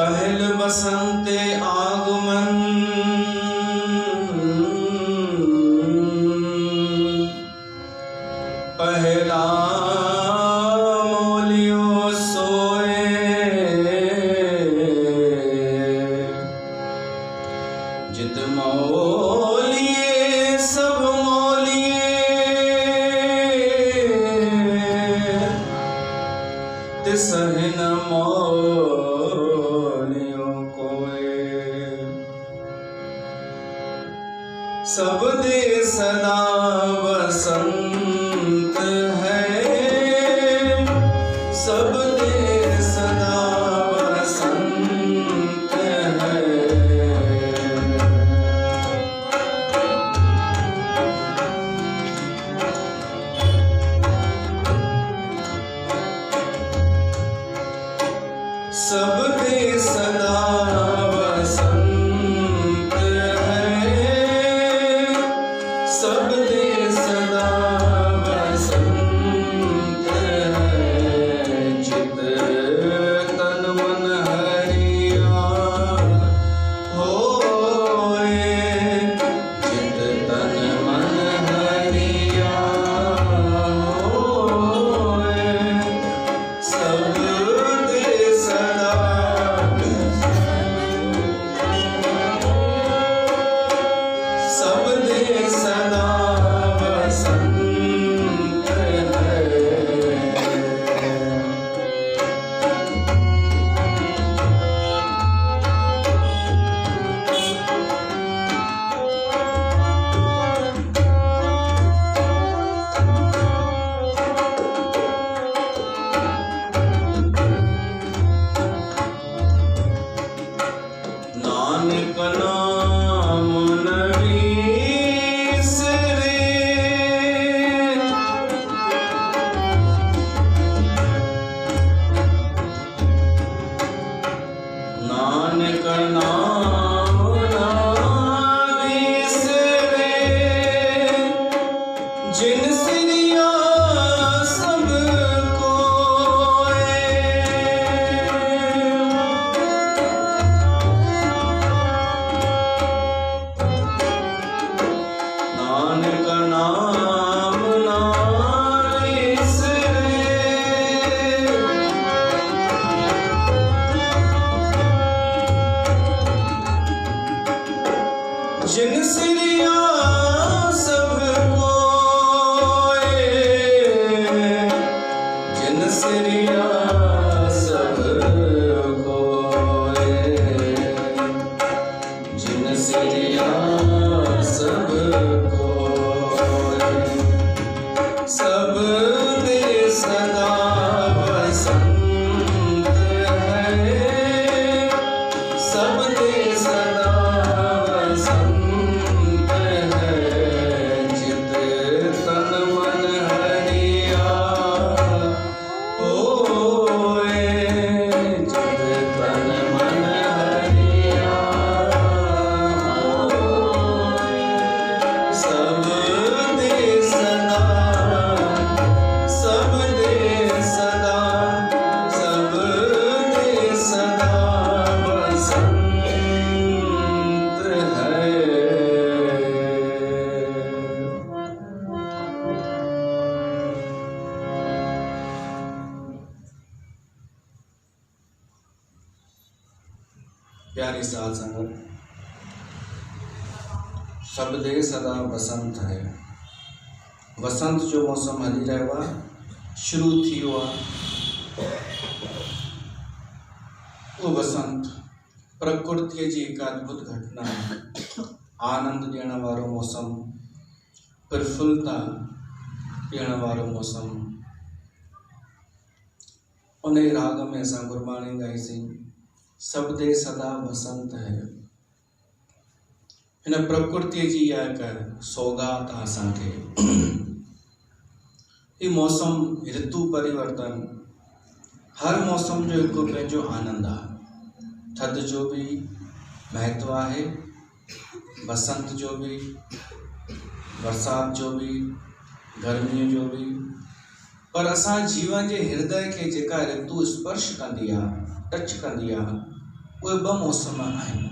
पहल बसंते आगमन पहला मोलियो सोए जित मोलिए सब मोलिए तिसहि न मोलियो कोय। सब दे सदा बसंत है, सब दे सदा बसंत है। सब दे सदा बसंत है, सब दे सदा बसंत है। चित तन मन हरिया होए, चित तन मन हरिया होए। सब दे सदा सब दे सदा बसंत है। नानक नाम न बिसरे, नानक नाम न बिसरे। जिन सिरिया सब कोय, नानक नाम न बिसरे। जिन सिरिया सब कोय, जिन सिरिया सब कोय, जिन सिरिया सब कोय। सब दे सदा बसंत है, सब दे सदा बसंत है। चित तन मन हरिया होए, चित तन मन हरिया होए। सब दे सदा सब दे सदा सब दे सदा बसंत है। प्यारी साध संगत, सब दे सदा बसंत है। वसंत जो मौसम हली रहियो आहे, शुरू थी वियो आहे। वो वसंत प्रकृति जी एक अद्भुत घटना है। आनंद ॾियण वारो मौसम, प्रफुल्लता ॾियण वारो मौसम। उन राग में असां गुरबाणी गाईसीं, सब दे सदा बसंत है। हिन प्रकृति जी इहा हिकु सौगात आहे असांखे। ही मौसम, ऋतु परिवर्तन, हर मौसम जो हिकु पंहिंजो आनंद आहे। थधि जो भी महत्व आहे, बसंत जो भी, बरसात जो भी, गर्मी जो भी। पर असां जीवन के हृदय के जेका ऋतु स्पर्श कंदी आहे, टच कंदी आहे, उहे ॿ मौसम आहिनि,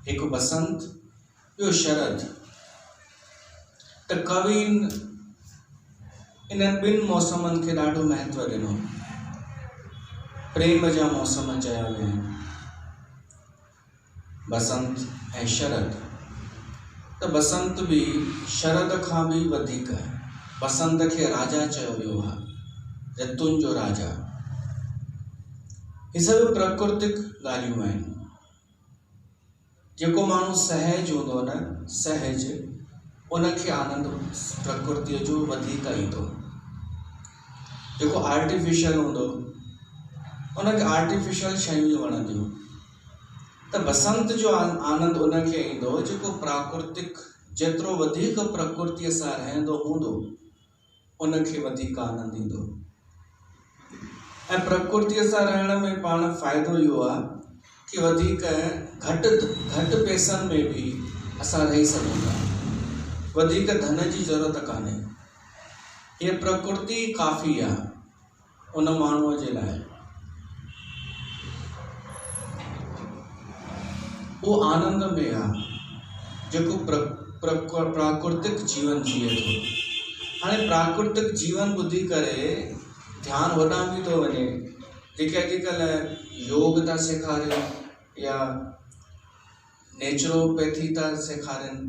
हिकु बसंत, ॿियो शरद। त कविन इन्हनि ॿिनि मौसमनि खे ॾाढो महत्व ॾिनो। प्रेम जा मौसम चया विया आहिनि, बसंत ऐं शरद। त बसंत बि शरद खां बि वधीक, बसंत खे राजा चयो वियो आहे, ऋतुनि जो राजा। ही सभु प्राकृतिक ॻाल्हियूं आहिनि। जेको माण्हू सहज हूंदो न, सहज, उनखे आनंद प्रकृतिअ जो वधीक ईंदो। जेको आर्टिफिशियल हूंदो उनखे आर्टिफिशियल शयूं वणंदियूं। त बसंत जो आनंद उनखे ईंदो जेको प्राकृतिक, जेतिरो वधीक प्रकृतिअ सां रहंदो हूंदो उनखे वधीक आनंद ईंदो। ऐं प्रकृतिअ सां रहण में पाण फ़ाइदो इहो आहे कि वधीक घटि पैसनि में बि असां रही सघूं था, वधीक धन जी ज़रूरत कान्हे। हीअ प्रकृति काफ़ी आहे उन माण्हूअ जे लाइ। वो आनंद में आहे जेको प्राकृतिक जीवन जिए थो। हाणे प्राकृतिक जीवन ॿुधी करे ध्यानु होॾां बि थो वञे। जेके अॼुकल्ह योग था सेखारिनि या नेचुरोपैथी था सेखारिनि,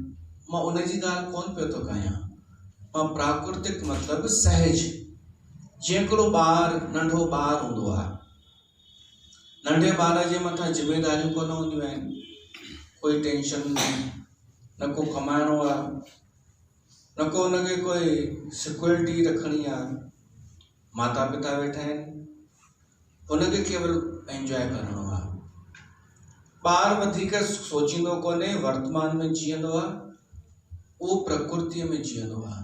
मां उनजी ॻाल्हि कोन पियो थो कयां। मां प्राकृतिक मतिलबु सहज। जीअं हिकिड़ो ॿारु, नंढो ॿारु हूंदो आहे, नंढे ॿार जे मथां ज़िमेदारियूं कोन हूंदियूं आहिनि, कोई टेंशन न को कमाइणो आहे, न को हुनखे कोई सिक्योरिटी रखणी आहे। माता पिता वेठा आहिनि, हुनखे केवल एंजॉय करिणो आहे। ॿारु वधीक सोचींदो कोन्हे, वर्तमान में जीअंदो आहे, उहो प्रकृतिअ में जीअंदो आहे।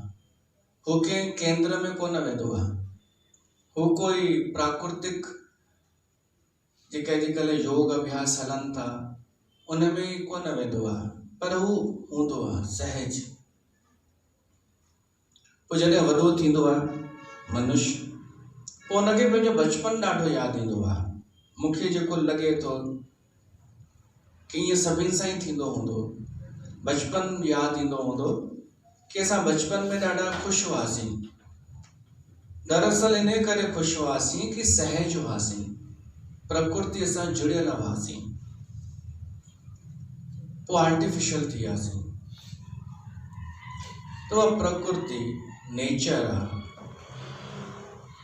हू कंहिं केंद्र में कोन वेंदो आहे। हू कोई प्राकृतिक जेके अॼुकल्ह योग अभ्यास हलनि था उन में कोन वेंदो आहे, पर हू हूंदो आहे सहज। पोइ जॾहिं वॾो थींदो आहे मनुष्य, पोइ हुनखे पंहिंजो बचपन ॾाढो यादि ईंदो आहे। मूंखे जेको लॻे थो कि ईअं सभिनि सां ई थींदो हूंदो, बचपन यादि ईंदो हूंदो कि असां बचपन में ॾाढा ख़ुशि हुआसीं। दरअसल इन करे ख़ुशि हुआसीं कि सहज हुआसीं, प्रकृतिअ सां जुड़ियल हुआसीं। पोइ आर्टिफिशियल थी वियासीं। तो प्रकृति नेचर आहे,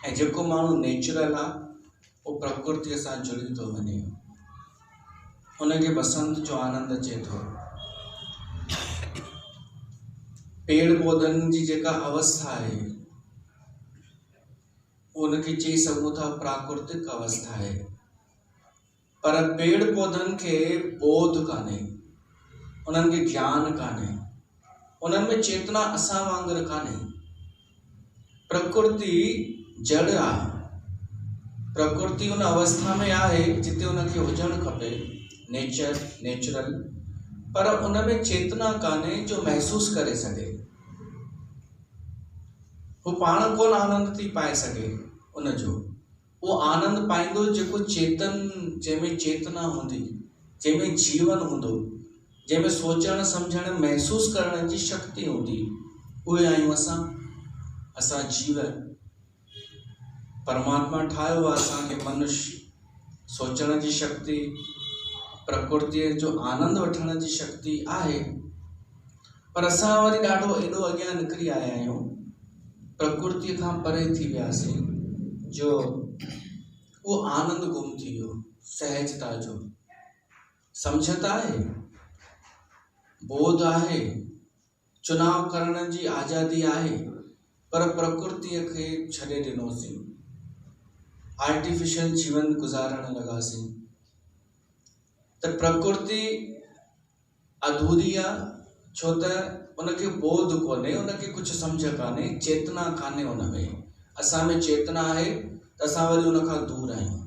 ऐं जेको माण्हू नेचुरल आहे उहो प्रकृतिअ सां जुड़ी थो वञे, उनखे बसंत जो आनंद अचे थो। पेड़ पौधनि जी जेका अवस्था आहे उनखे चई सघूं था प्राकृतिक अवस्था आहे, पर पेड़ पौधनि खे बोध कान्हे, उन्हनि खे ज्ञान कान्हे, उन्हनि में चेतना असां वांगुरु कान्हे। प्रकृति जड़ आहे, प्रकृति उन अवस्था में आहे जिते उनखे हुजणु खपे, नेचुरल, पर उन में चेतना कान्हे जो महसूस करे सघे। वो पाण कोन आनंद थी पाए सघे उनजो। वो आनंद पाईंदो जेको चेतन, जंहिंमें चेतना हूंदी, जंहिंमें जीवन हूंदो, जंहिंमें सोचण सम्झण महसूस करण जी शक्ति हूंदी। उहे आहियूं असां जीव। परमात्मा ठाहियो आहे असांखे मनुष्य, सोचण जी शक्ति, प्रकृतिअ जो आनंद वठण जी शक्ति आहे, पर असां वरी ॾाढो एॾो अॻियां निकिरी आया आहियूं, प्रकृतिअ खां परे थी वियासीं, जो उहो आनंद गुम थी वियो, सहजता जो। सम्झत आहे, बोध आहे, चुनाव करण जी आज़ादी आहे, पर प्रकृतिअ खे छॾे ॾिनोसीं, आर्टिफिशियल जीवन गुज़ारण लॻासीं। त प्रकृति अधूरी आहे, छो त उनखे बोध कोन्हे, उनखे कुझु सम्झ कान्हे, चेतना कान्हे उन में। असां में चेतना आहे त असां वरी उन खां दूर आहियूं,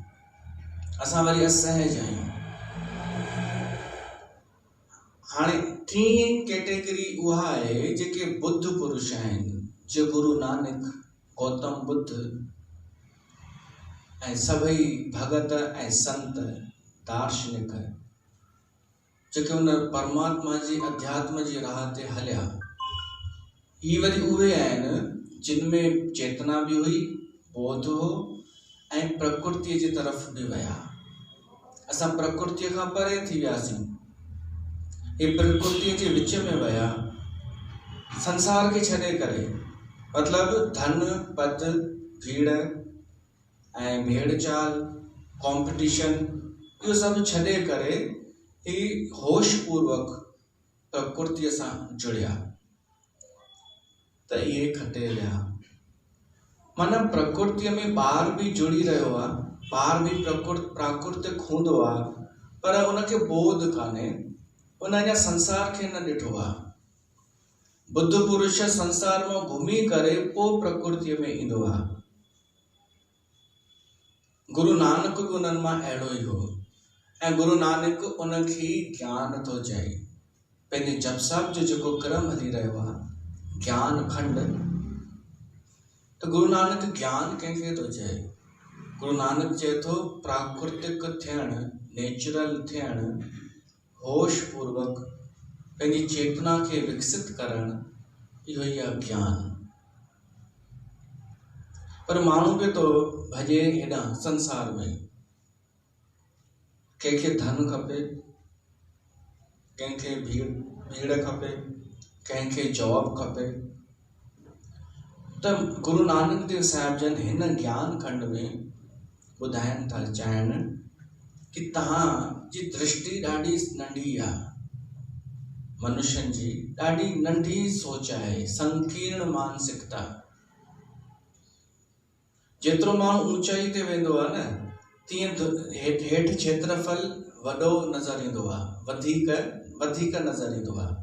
असां वरी असहज आहियूं। हाणे टी कैटेगरी उहा आहे जेके बुद्ध पुरुष आहिनि, जीअं गुरु नानक, गौतम बुद्ध ऐं सभई भगत ऐं संत, दार्शनिक जेके उन परमात्मा जी अध्यात्म जी राह ते हलिया, ही वरी उहे आहिनि जिन में चेतना भी हुई, बोध हो ऐं प्रकृति जी तरफ़ भी विया। असां प्रकृति खां परे थी वियासीं, हे प्रकृति जे विच में विया, संसार के छॾे करे, मतलब धन पद भीड़ ऐं भेड़ चाल कॉम्पिटिशन इहो सभु छॾे करे ही होश पूर्वक प्रकृति सां जुड़िया त इहे खटे विया। माना प्रकृति में ॿार भी जुड़ी रहियो आहे, ॿार भी प्राकृतिक हूंदो आहे, पर उनखे बोध कान्हे, उन अञा संसार खे न ॾिठो आहे। बुद्ध पुरुष संसार में घुमी करे पोइ प्रकृति में ईंदो आहे। गुरु नानक भी उन्हनि मां अहिड़ो ई हो, ऐं गुरु नानक उनखे ज्ञान थो चए। पंहिंजे जपसाप जो जेको क्रम हली रहियो आहे, ज्ञान खंड, तो गुरु नानक ज्ञान कंहिंखे थो चए? गुरु नानक चए थो प्राकृतिक थियण, नेचुरल थियण, होश पूर्वक पंहिंजी चेतना के विकसित करण, इहो ई आहे ज्ञान। पर माण्हू बि तो भॼे हेॾां संसार में, कंहिंखे धन खपे, कंहिंखे भीड़ खपे, कंहिंखे जॉब खपे। त गुरु नानक देव साहिब जन हिन ज्ञान खंड में ॿुधाइण था चाहिनि कि तव्हां जी दृष्टि ॾाढी नंढी आहे, मनुष्यनि जी ॾाढी नंढी सोच आहे, संकीर्ण मानसिकता। जेतिरो माण्हू ऊंचाई ते वेंदो आहे न, तीअं हेठि क्षेत्रफल वॾो नज़र ईंदो आहे, वधीक नज़र ईंदो आहे।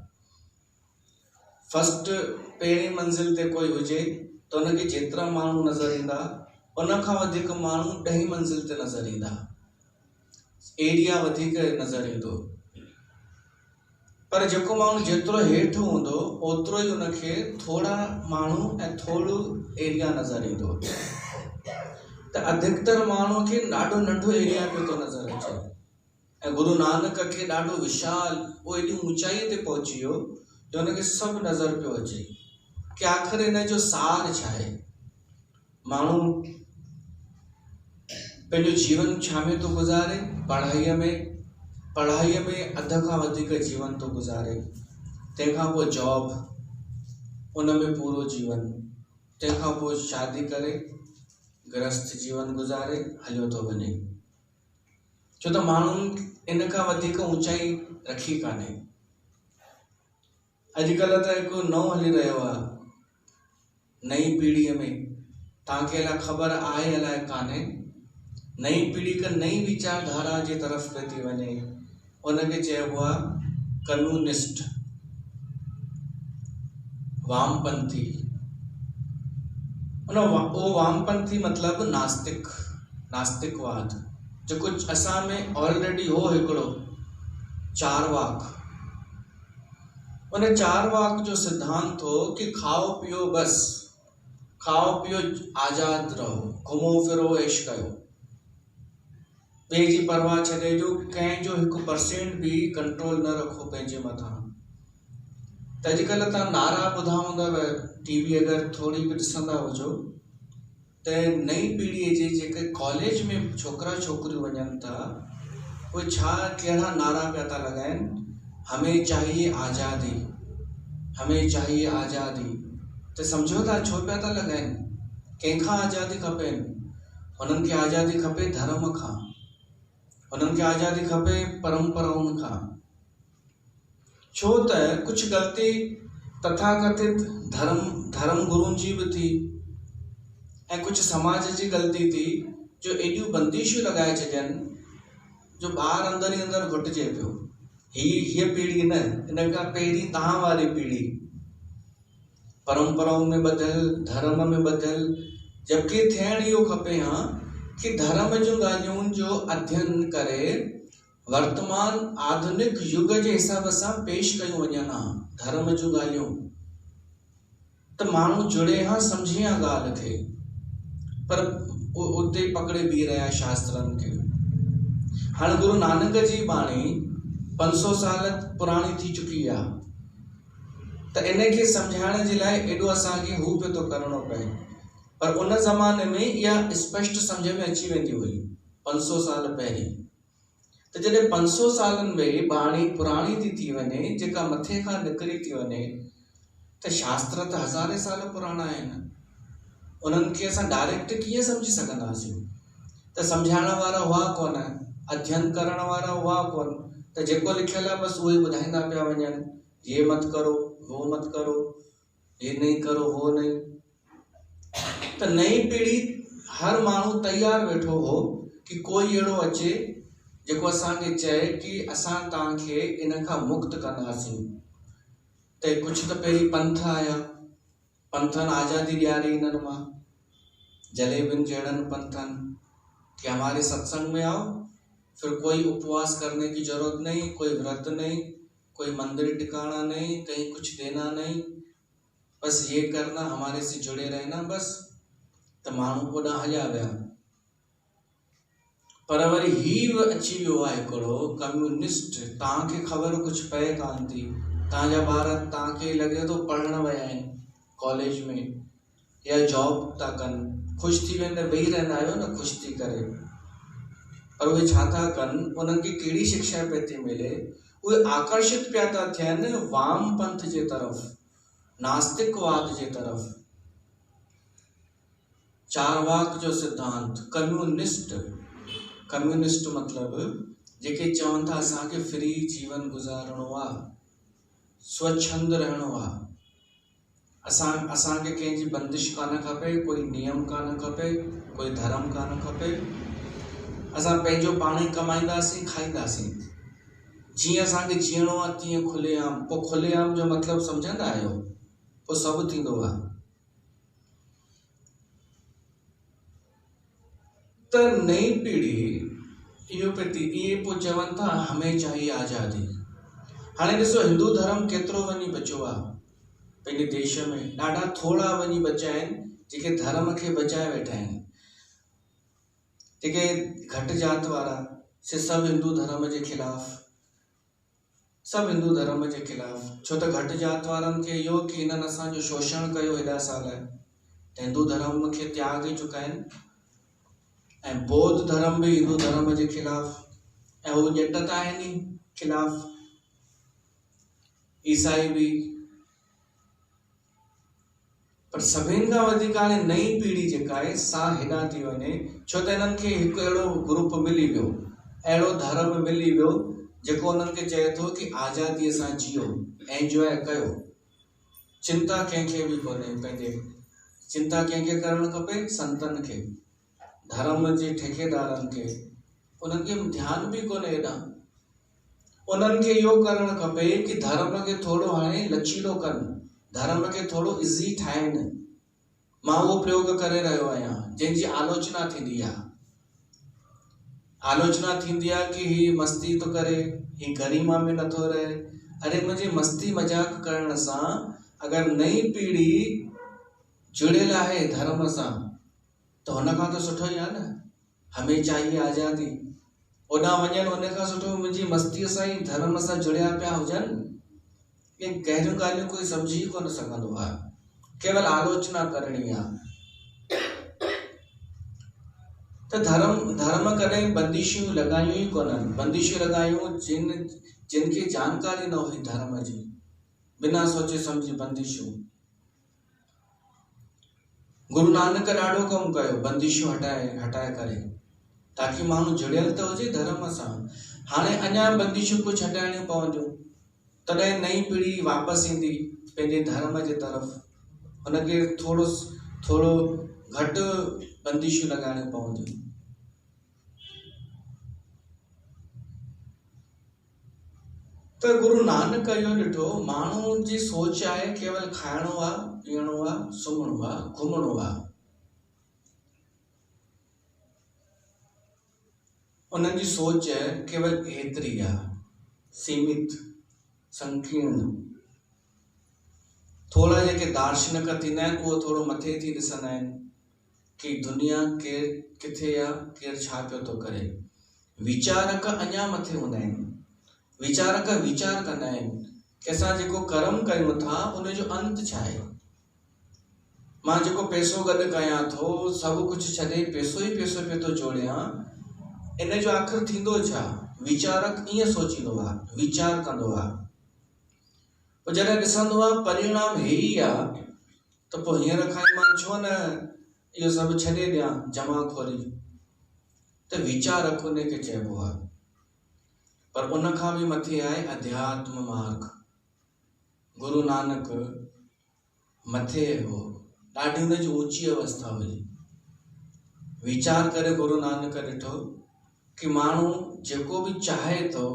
फर्स्ट पहिरीं मंज़िल ते कोई हुजे त उनखे जेतिरा माण्हू नज़र ईंदा, उन खां वधीक माण्हू 10हीं मंज़िल ते नज़र ईंदा, एरिया वधीक नज़र ईंदो। पर जेको माण्हू जेतिरो हेठि हूंदो, ओतिरो ई उनखे थोड़ा माण्हू ऐं थोड़ो एरिया नज़र ईंदो। त अधिकतर माण्हू खे ॾाढो नंढो एरिया पियो थो नज़र अचे, ऐं गुरु नानक खे ॾाढो विशाल, वो एॾी ऊंचाई ते पहुची वियो जो उनखे सभु नज़र पियो अचे कि आख़िर इन जो सार छा आहे। माण्हू पंहिंजो जीवन छा में थो गुज़ारे? पढ़ाईअ में अध खां वधीक जीवन तो गुज़ारे, तंहिंखां पोइ जॉब, उन में पूरो जीवन, तंहिंखां पोइ शादी करे गृहस्थ जीवन गुज़ारे हलियो थो वञे, छो त माण्हुनि इन खां वधीक ऊंचाई रखी कान्हे। अॼुकल्ह त हिकु नओं हली रहियो आहे, नई पीढ़ीअ में, तव्हांखे अलाए ख़बर आहे अलाए कान्हे, नई पीढ़ी का नई विचारधारा जे तरफ़ पे थी वञे, उनखे चइबो आहे कम्युनिस्ट, वामपंथी। वो वामपंथी मतलब नास्तिकवाद, जेको असां में ऑलरेडी हो हिकिड़ो चारवाक। उन चारवाक जो सिद्धांत हो कि खाओ पियो बस, खाओ पियो आज़ाद रहो, घुमो फिरो ऐश कयो, ॿिए जी परवाह छॾे जो, कंहिंजो 1% भी कंट्रोल न रखो पंहिंजे मथां। त अॼुकल्ह तव्हां नारा ॿुधा हूंदव, टीवी अगरि थोड़ी बि ॾिसंदा हुजो, त नई पीढ़ीअ जे जेके कॉलेज में छोकिरा छोकिरियूं वञनि था, उहे छा कहिड़ा नारा पिया था लॻाइनि? हमें चाहिए आज़ादी, हमें चाहिए आज़ादी। त सम्झो था छो पिया था लॻाइनि? कंहिंखां आज़ादी खपेनि? उन्हनि खे आज़ादी खपे धर्म खां, उन्हनि खे आज़ादी खपे परंपराउनि खां। छो त कुछ गलती तथाकथित धर्म गुरुनि जी भी थी, ऐं कुछ समाज जी गलती थी, जो एॾियूं बंदिशूं लगाए छॾनि जो ॿार अंदर ही अंदर घुटिजे पियो। हीअ पीढ़ी न, इन खां पहिरीं तव्हां वारी पीढ़ी परंपराउनि में ॿधल, धर्म में ॿधल, जबकि थियण इहो खपे हा कि धर्म जूं ॻाल्हियुनि जो अध्ययन करे वर्तमान आधुनिक युग जे हिसाब सां पेश कयूं वञनि हा धर्म जूं ॻाल्हियूं, त माण्हू जुड़े हा, सम्झे हा ॻाल्हि खे, पर उते पकड़े बीह रहिया शास्त्रनि खे। हाणे गुरु नानक जी बाणी 500 साल पुराणी थी चुकी आहे, त इनखे सम्झाइण जे लाइ एॾो असांखे हू पियो थो करिणो पए। पर उन ज़माने में इहा स्पष्ट सम्झ में अची वेंदी हुई 500 साल पहिरीं। त जॾहिं 500 सालनि में बाणी पुराणी थी वञे, जेका मथे खां निकिरी थी वञे, त शास्त्र त हज़ारे साल पुराणा आहिनि। उन्हनि खे असां डायरेक्ट कीअं सम्झी सघंदासीं? त सम्झाइण वारा हुआ कोन, अध्ययन करण वारा हुआ कोन, त जेको लिखियल आहे बसि उहो ई ॿुधाईंदा पिया वञनि, ये मत करो, वो मत करो, ये नहीं करो, वो नहीं। त नई पीढ़ी हर माण्हू तयारु वेठो हो कि कोई अहिड़ो अचे जेको असांखे चए कि असां तव्हांखे इन खां मुक्त कंदासीं। त कुछ त पहिरीं पंथ आया, पंथनि आज़ादी ॾियारी इन्हनि मां, जलेबिन जहिड़नि पंथनि कि हमारे सत्संग में आओ, फिर कोई उपवास करने की जरूरत नहीं, कोई व्रत नहीं, कोई मंदिर टिकाना नहीं, कहीं कुछ देना नहीं, बस ये करना, हमारे से जुड़े रहना बस। त माण्हू ओॾां हलिया विया। पर वरी ही अची वियो आहे हिकिड़ो कम्युनिस्ट, तव्हांखे ख़बर कुझु पए कान थी, तव्हांजा ॿार तव्हांखे लॻे थो पढ़ण विया आहिनि कॉलेज में या जॉब था कनि, ख़ुशि थी वेंदे वेही रहंदा आहियो न ख़ुशि थी करे। पर उहे छा था कनि, उन्हनि खे कहिड़ी शिक्षा पई थी मिले, उहे आकर्षित पिया था थियनि वाम पंथ जे तरफ़, नास्तिकवाद जे तरफ़, चारवाक जो सिद्धांत, कम्युनिस्ट मतिलबु जेके चवनि था असांखे फ्री जीवन गुज़ारणो आहे, स्वच्छंद रहणो आहे, असांखे कंहिंजी बंदिश कान खपे, कोई नियम कान खपे, कोई धर्म कान खपे, असां पंहिंजो पाण ई कमाईंदासीं, खाईंदासीं, जीअं असांखे जीअणो आहे तीअं खुलेआम। पोइ खुलेआम जो मतिलबु सम्झंदा आहियो? पोइ सभु थींदो आहे। त नई पीढ़ी इहो इहे पोइ चवनि था हमें चाहिए आज़ादी। हाणे ॾिसो हिंदू धर्म केतिरो वञी बचियो आहे पंहिंजे देश में, ॾाढा थोरा वञी बचिया आहिनि जेके धर्म खे बचाए वेठा आहिनि। जेके घटि जात वारा से सभु हिंदू धर्म जे ख़िलाफ़, सभु हिंदू धर्म जे ख़िलाफ़, छो त घटि जात वारनि खे इहो कि हिननि असांजो शोषण कयो हेॾा साल, त हिंदू धर्म खे त्यागे चुका आहिनि। ऐं बौद्ध धर्म बि हिंदू धर्म जे ख़िलाफ़, ऐं हू ॼट त आहिनि ई ख़िलाफ़, ईसाई बि। पर सभिनि खां वधीक हाणे नई पीढ़ी जेका आहे सा हेॾां थी वञे, छो त हिननि खे हिकु अहिड़ो ग्रुप मिली वियो, अहिड़ो धर्म मिली वियो जेको उन्हनि खे चए थो कि आज़ादीअ सां जियो, एंजॉय कयो, चिंता कंहिंखे बि कोन्हे पंहिंजे। चिंता कंहिंखे करणु खपे? संतनि खे, धर्म जे ठेकेदारनि खे, उन्हनि खे ध्यानु बि कोन्हे हेॾां। उन्हनि खे इहो करणु खपे कि धर्म खे थोरो हाणे लचीलो कनि, धर्म खे थोरो इज़ी ठाहिनि। मां उहो प्रयोग करे रहियो आहियां जंहिंजी आलोचना थींदी आहे। आलोचना थींदी आहे कि ही मस्ती थो करे, ही गरिमा में नथो रहे। अरे मुंहिंजी मस्ती मजाक करण सां अगरि नई पीढ़ी जुड़ियल आहे धर्म सां त हुन खां त सुठो ई आहे न। हमें चाहिए आज़ादी, ओॾां वञनि, उन खां सुठो मुंहिंजी मस्तीअ सां ई धर्म सां जुड़िया पिया हुजनि। ये कहिड़ियूं ॻाल्हियूं कोई सम्झी कोन सघंदो आहे, केवल आलोचना करणी आहे। त धर्म कॾहिं बंदिशूं लॻायूं ई कोन्हनि। बंदिशूं लॻायूं जिनखे जानकारी न हुई धर्म जी, बिना सोचे सम्झी बंदिशूं। गुरु नानक ॾाढो कमु कयो बंदिशूं हटाए करे, ताकि माण्हू जुड़ियल त हुजे धर्म सां। हाणे अञा बंदिशूं कुझु हटाइणियूं पवंदियूं, तॾहिं नई पीढ़ी वापसि ईंदी पंहिंजे धर्म जे तरफ़। हुनखे थोरो घटि बंदिशूं लॻाइणियूं पवंदियूं। त गुरु नानक इहो ॾिठो, माण्हू जी सोच आहे केवल खाइणो आहे, पीअणो आहे, सुम्हणो आहे, घुमणो आहे। उन्हनि जी सोच केवल एतिरी आहे, सीमित, संकीर्ण। थोड़ा जेके दार्शनिक थींदा आहिनि उहो थोरो मथे थी ॾिसंदा आहिनि कि दुनिया केरु किथे आहे, केरु छा पियो थो करे। वीचारक अञा मथे हूंदा आहिनि। वीचारक वीचार कंदा आहिनि कि असां जेको कर्म कयूं था उनजो अंत छा आहे। मां जेको पैसो गॾु कयां थो, सभु कुझु छॾे पैसो ई पैसो पियो थो जोड़ियां, इन जो आख़िर थींदो छा? वीचारक ईअं सोचींदो आहे, वीचार कंदो आहे। पोइ जॾहिं ॾिसंदो आहे परिणाम हे ई आहे, त पोइ हींअर खां ई मां छो न इहो सभु छॾे ॾियां जमाखोरी। त वीचारक उनखे चइबो आहे। पर उन खां बि मथे आहे अध्यात्म मार्ग। गुरु नानक मथे हो, ॾाढी हुनजी ऊची अवस्था हुई। वीचार करे गुरु नानक ॾिठो कि माण्हू जेको बि चाहे थो,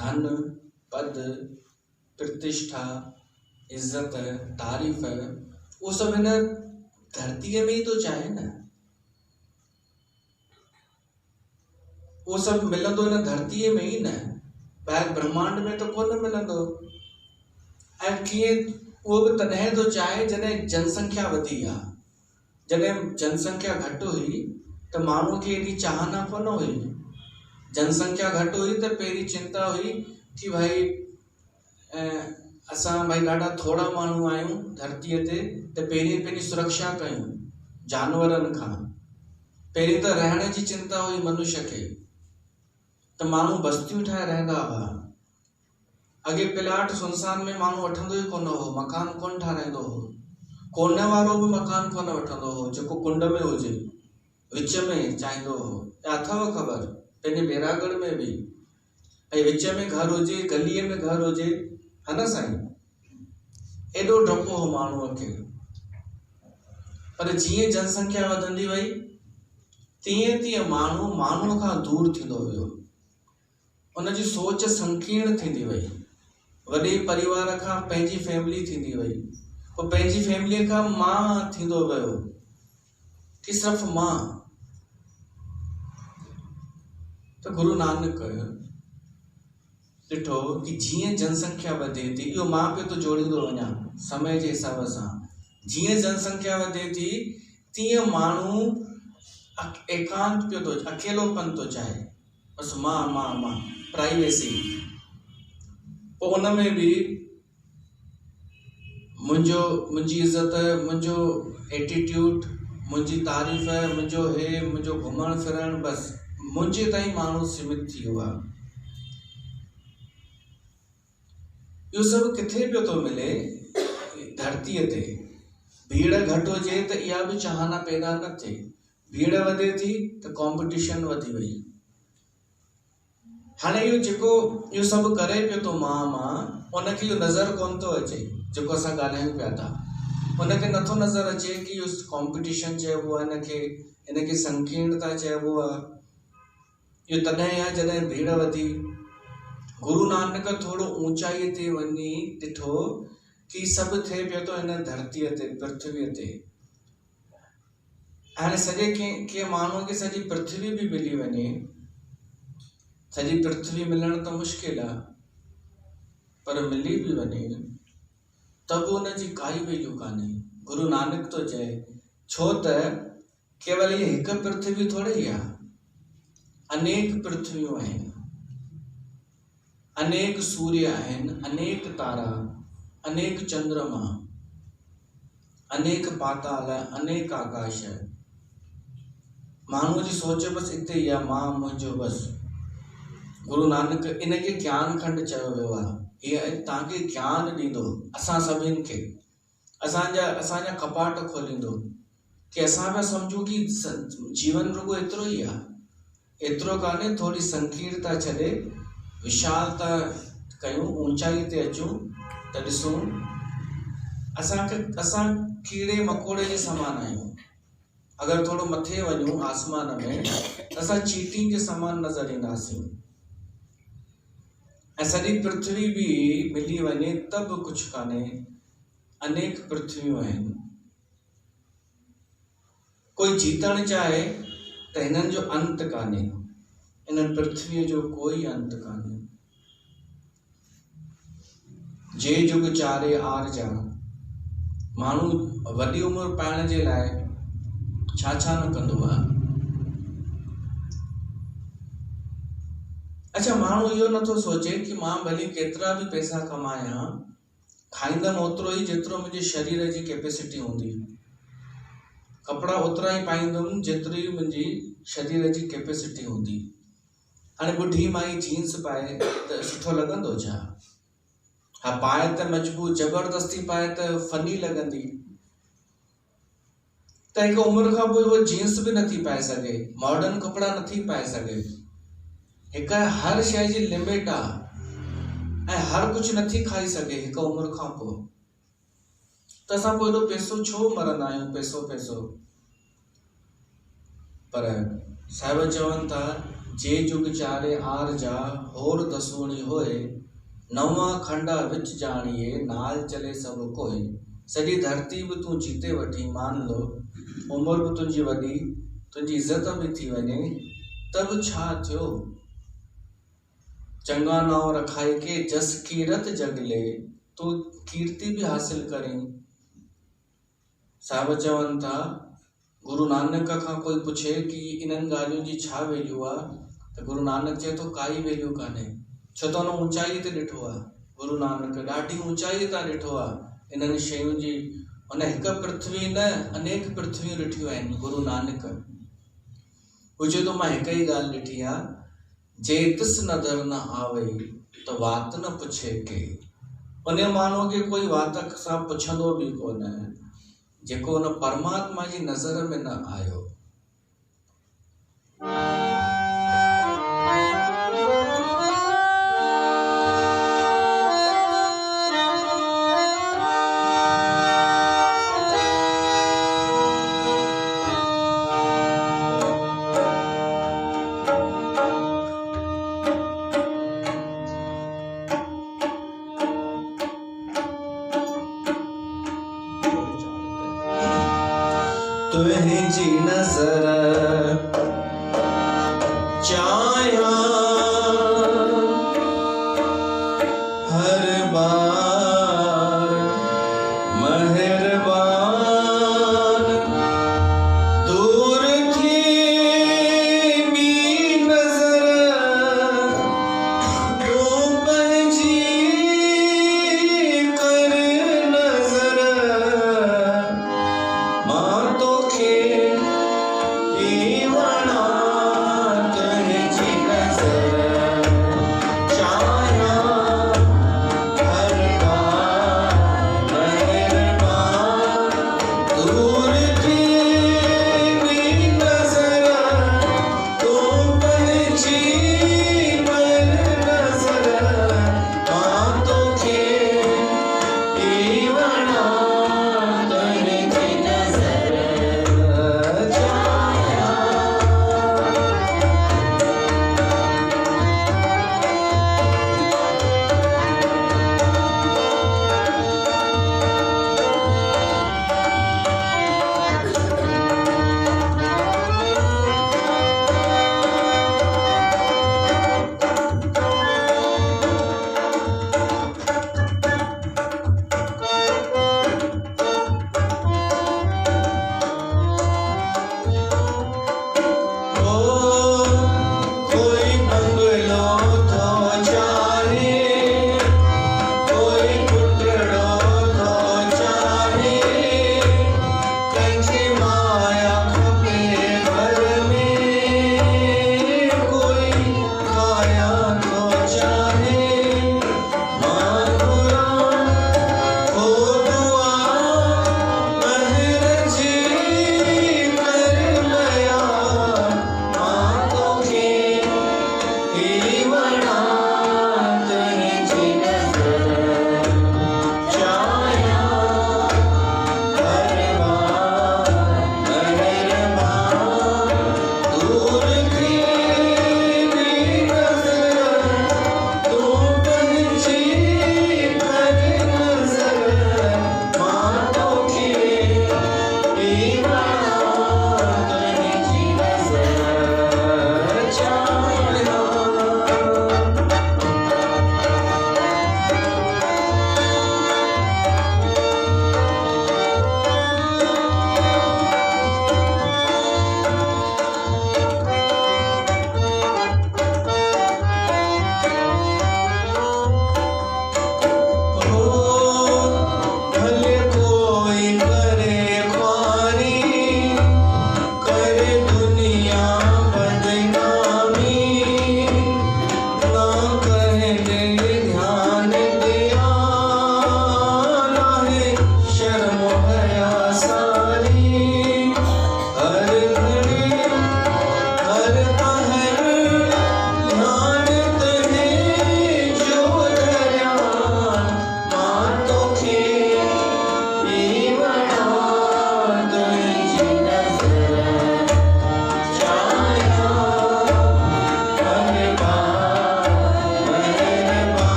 धन, पद, प्रतिष्ठा, इज्जत, तारीफ़, उहो सभु हिन धरतीअ में ई तो चाहे न। उहो सभु मिलंदो हिन धरतीअ में ई न, ॿाहिरि ब्रह्मांड में त कोन मिलंदो। ऐं कीअं उहो बि तॾहिं थो चाहे जॾहिं जनसंख्या वधी आहे। जॾहिं जनसंख्या घटि हुई त माण्हूअ खे एॾी चाहना कोन हुई। जनसंख्या घटि हुई त पहिरीं चिंता हुई कि भाई असां भाई ॾाढा थोरा माण्हू आहियूं धरतीअ ते, त पहिरीं पंहिंजी सुरक्षा कयूं जानवरनि खां। पहिरीं त रहण जी चिंता हुई मनुष्य खे, त माण्हू बस्तियूं ठाहे रहंदा हुआ। अॻे प्लाट सुनसान में माण्हू वठंदो ई कोन हो, मकान कोन ठाराईंदो हो। कोने वारो बि मकान कोन वठंदो हो जेको कुंड में हुजे, विच में चाहींदो हो। अथव ख़बर पंहिंजे बैरागढ़ में बि, ऐं विच में घर हुजे, गलीअ में घर हुजे, है न साईं। एॾो डपु हो माण्हूअ खे। पर जीअं जनसंख्या वधंदी वई, तीअं तीअं माण्हू माण्हूअ खां दूर थींदो वियो। उनजी सोच संकीर्ण थींदी वई। वॾे परिवार खां पंहिंजी फैमिली थींदी वई। पोइ पंहिंजी फैमिलीअ खां मां थींदो वियो कि सिर्फ़ु मां। त गुरु नानक ॾिठो कि जीअं जनसंख्या वधे थी, इहो मां पियो थो जोड़ींदो वञा समय जे हिसाब सां। जीअं जनसंख्या वधे थी तीअं माण्हू एकांत पियो थो, अकेलोपन थो चाहे। बसि मां प्राइवेसी। पोइ उन में बि मुंहिंजी इज़त, मुंहिंजो एटीट्यूड, मुंहिंजी तारीफ़, मुंहिंजो घुमण फिरण, बसि मुंहिंजे ताईं माण्हू सीमित थी वियो आहे। इहो सभु किथे पियो थो मिले? धरतीअ ते। भीड़ घटि हुजे त इहा बि चाहना पैदा न थिए। भीड़ वधे थी त कॉम्पिटिशन वधी वई। हाणे इहो सभु करे पियो थो मां, उनखे इहो नज़र कोन थो अचे जेको असां ॻाल्हायूं पिया था। उनखे नथो नज़र अचे कि इहो कॉम्पिटिशन चइबो आहे, हिनखे संकीर्णता चइबो आहे। इहो तॾहिं आहे जॾहिं भीड़ वधी। गुरु नानक थोरो ऊंचाईअ ते वञी ॾिठो कि सभु थिए पियो थो हिन धरतीअ ते, पृथ्वीअ ते। हाणे सॼे कंहिं माण्हूअ खे सॼी पृथ्वी बि मिली वञे, सॼी पृथ्वी मिलण त मुश्किल आहे, पर मिली बि वञे त बि हुनजी काई वैल्यू कान्हे। गुरु नानक तो चए, छो त केवल ये हिकु पृथ्वी थोड़ी ई आहे, अनेक पृथ्वियूं आहिनि, अनेक सूर्य आहिनि, अनेक तारा, अनेक चंद्रमा, अनेक पाताल, अनेक आकाश। माण्हूअ जी सोच बसि हिते ई आहे, मां मुंहिंजो बसि। गुरु नानक इनखे ज्ञान खंड चयो वियो आहे। हीअ तव्हांखे ज्ञान ॾींदो, असां सभिनि खे, असांजा कपाट खोलींदो कि असां पिया सम्झूं कि जीवन रुगो एतिरो ई आहे। एतिरो कान्हे, थोरी संकीर्णता छॾे विशालता कयूं, ऊंचाई ते अचूं त ॾिसूं असां कीड़े मकोड़े जे समान आहियूं। अगरि थोरो मथे वञूं आसमान में त असां चीटियुनि जे समान नज़र ईंदासीं। ऐं सॼी पृथ्वी बि मिली वञे त बि कुझु कान्हे, अनेक पृथ्वियूं आहिनि। कोई जीतणु चाहे त हिननि जो अंत कान्हे, हिननि पृथ्वीअ जो कोई अंत कान्हे। जे जुग चारे आर जा। माण्हू वॾी उमिरि पाइण जे लाइ छा न कंदो आहे। अच्छा, माण्हू इहो नथो सोचे कि मां भली केतिरा बि पैसा कमाया, खाईंदमि ओतिरो ई जेतिरो मुंहिंजे शरीर जी कैपेसिटी हूंदी, कपिड़ा ओतिरा ई पाईंदुमि जेतिरी मुंहिंजी शरीर जी कैपेसिटी हूंदी। हाणे ॿुढी माई जीन्स पाए त सुठो लॻंदो छा? हा, पाए त मजबूर, ज़बरदस्ती पाए त फनी लॻंदी। त हिकु उमिरि खां पोइ उहा जीन्स बि नथी पाए सघे, मॉडर्न कपिड़ा नथी पाए सघे। हिकु हर शइ जी लिमिट आहे ऐं हर कुझु नथी खाई सघे हिकु उमिरि खां पोइ। त असां पोइ एॾो पैसो छो मरंदा आहियूं, पैसो पैसो। पर साहिब चवनि था, जे जुग चारे आर जा होर दसूणी होए, नवा खंडा विच जाणिए नाल चले सभु कोई। सॼी धरती बि तूं जीते वठी, मान लो उमिरि बि तुंहिंजी वॾी, तुंहिंजी इज़त बि थी वञे, त बि छा थियो? चङा नाव रखाए के जस कीरत जगले, तूं कीर्ति बि हासिल करीं। साहिब चवनि था, गुरु नानक खां कोई पुछे कि इन्हनि ॻाल्हियुनि जी छा वैल्यू आहे, त गुरु नानक चए थो काई वैल्यू कान्हे। छो त हुन ऊंचाई ते ॾिठो आहे। गुरु नानक ॾाढी ऊंचाई तां ॾिठो आहे इन्हनि शयुनि जी। हुन हिकु पृथ्वी न अनेक पृथ्वियूं ॾिठियूं आहिनि गुरु नानक। हू चए थो, मां हिकु ई ॻाल्हि ॾिठी आहे, जे तिस नज़र न आवई त वात न पुछे के। उन माण्हूअ खे कोई वात सां पुछंदो बि कोन जेको हुन परमात्मा जी नज़र में न आयो। तुझी नजर चाया हर बार मेहरबान, दूर थी भी नजर तू पंहिंजी कर नजर, मां तोखे वणा तुंहिंजी नज़र चाया हर बार मेहरबान, दूर थी भी नज़र तू पंहिंजी कर नज़र, मां तोखे वणा तुंहिंजी नज़र चाया।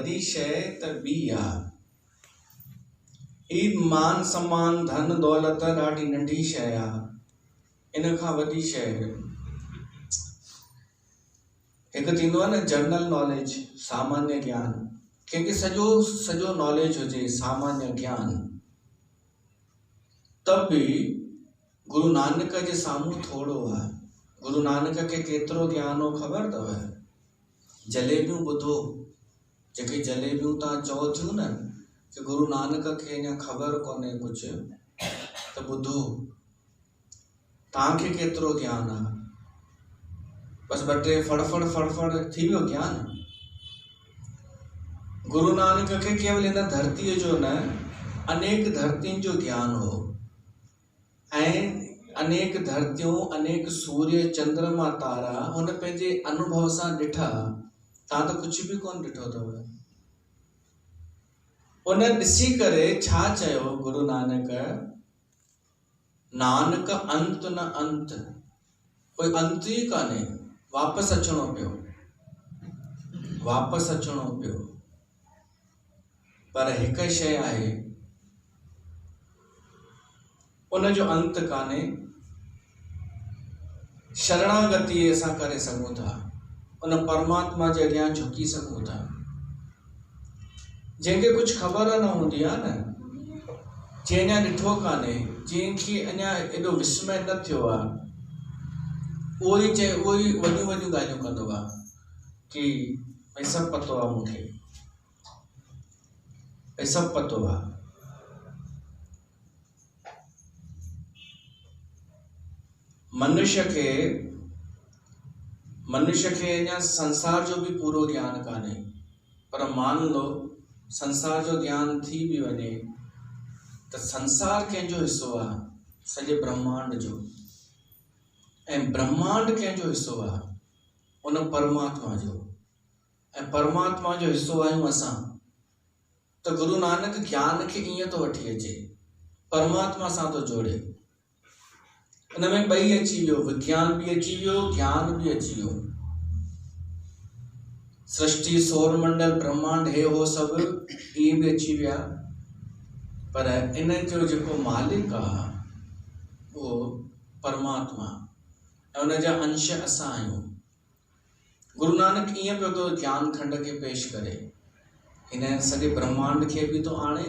वॾी शइ त ॿी आहे। ई मान सम्मान धन दौलत ॾाढी नंढी शइ आहे। इन खां वॾी शइ हिकु थींदो आहे न जनरल नॉलेज, सामान्य ज्ञान। कंहिंखे सॼो नॉलेज हुजे, सामान्य ज्ञान, तब बि गुरु नानक जे साम्हूं थोरो आहे। गुरु नानक खे केतिरो ज्ञान हो ख़बर अथव? जलेबियूं ॿुधो, जेके जलेबियूं तव्हां चओ थियूं न कि गुरु नानक खे अञा ख़बर कोन्हे कुझु, त ॿुधो तव्हांखे केतिरो ज्ञान आहे। बसि ॿ टे फड़फड़ थी वियो ज्ञान। गुरु नानक खे केवल हिन धरतीअ जो न, अनेक धरतियुनि जो ज्ञान हो। ऐं अनेक धरतियूं, अनेक सूर्य चंद्रमा तारा हुन पंहिंजे अनुभव सां ॾिठा। तव्हां त कुझु बि कोन ॾिठो अथव। उन ॾिसी करे छा चयो गुरु नानक? नानक अंत न अंत, कोई अंत ई कान्हे। वापसि अचिणो पियो। पर हिकु शइ आहे, उन जो अंत कान्हे। शरणागति असां करे सघूं था, उन परमात्मा जे अॻियां झुकी सघूं था। जंहिंखे कुझु ख़बर न हूंदी आहे न, जंहिं अञा ॾिठो कान्हे, जंहिंखे अञा एॾो विस्मय न थियो आहे, उहो ई वॾियूं ॻाल्हियूं कंदो आहे कि भई सभु पतो आहे मूंखे, भई सभु पतो आहे। मनुष्य खे अञा संसार जो बि पूरो ज्ञान कान्हे। पर मान लो संसार जो ज्ञान थी बि वञे त संसार कंहिंजो हिस्सो आहे? सॼे ब्रह्मांड जो। ऐं ब्रह्मांड कंहिंजो हिस्सो आहे? उन परमात्मा जो। ऐं परमात्मा जो हिस्सो आहियूं असां। त गुरु नानक ज्ञान खे ईअं थो वठी अचे, परमात्मा सां थो जोड़े। उन में ॿई अची वियो, विज्ञान बि अची वियो, ज्ञान बि अची वियो। सृष्टि, सौर मंडल, ब्रह्मांड, हे हो सभु इहे बि अची विया। पर इन जो जेको मालिक आहे उहो परमात्मा, ऐं उन जा अंश असां आहियूं। गुरु नानक ईअं पियो थो ज्ञान खंड खे पेश करे, हिन सॼे ब्रह्मांड खे बि थो आणे,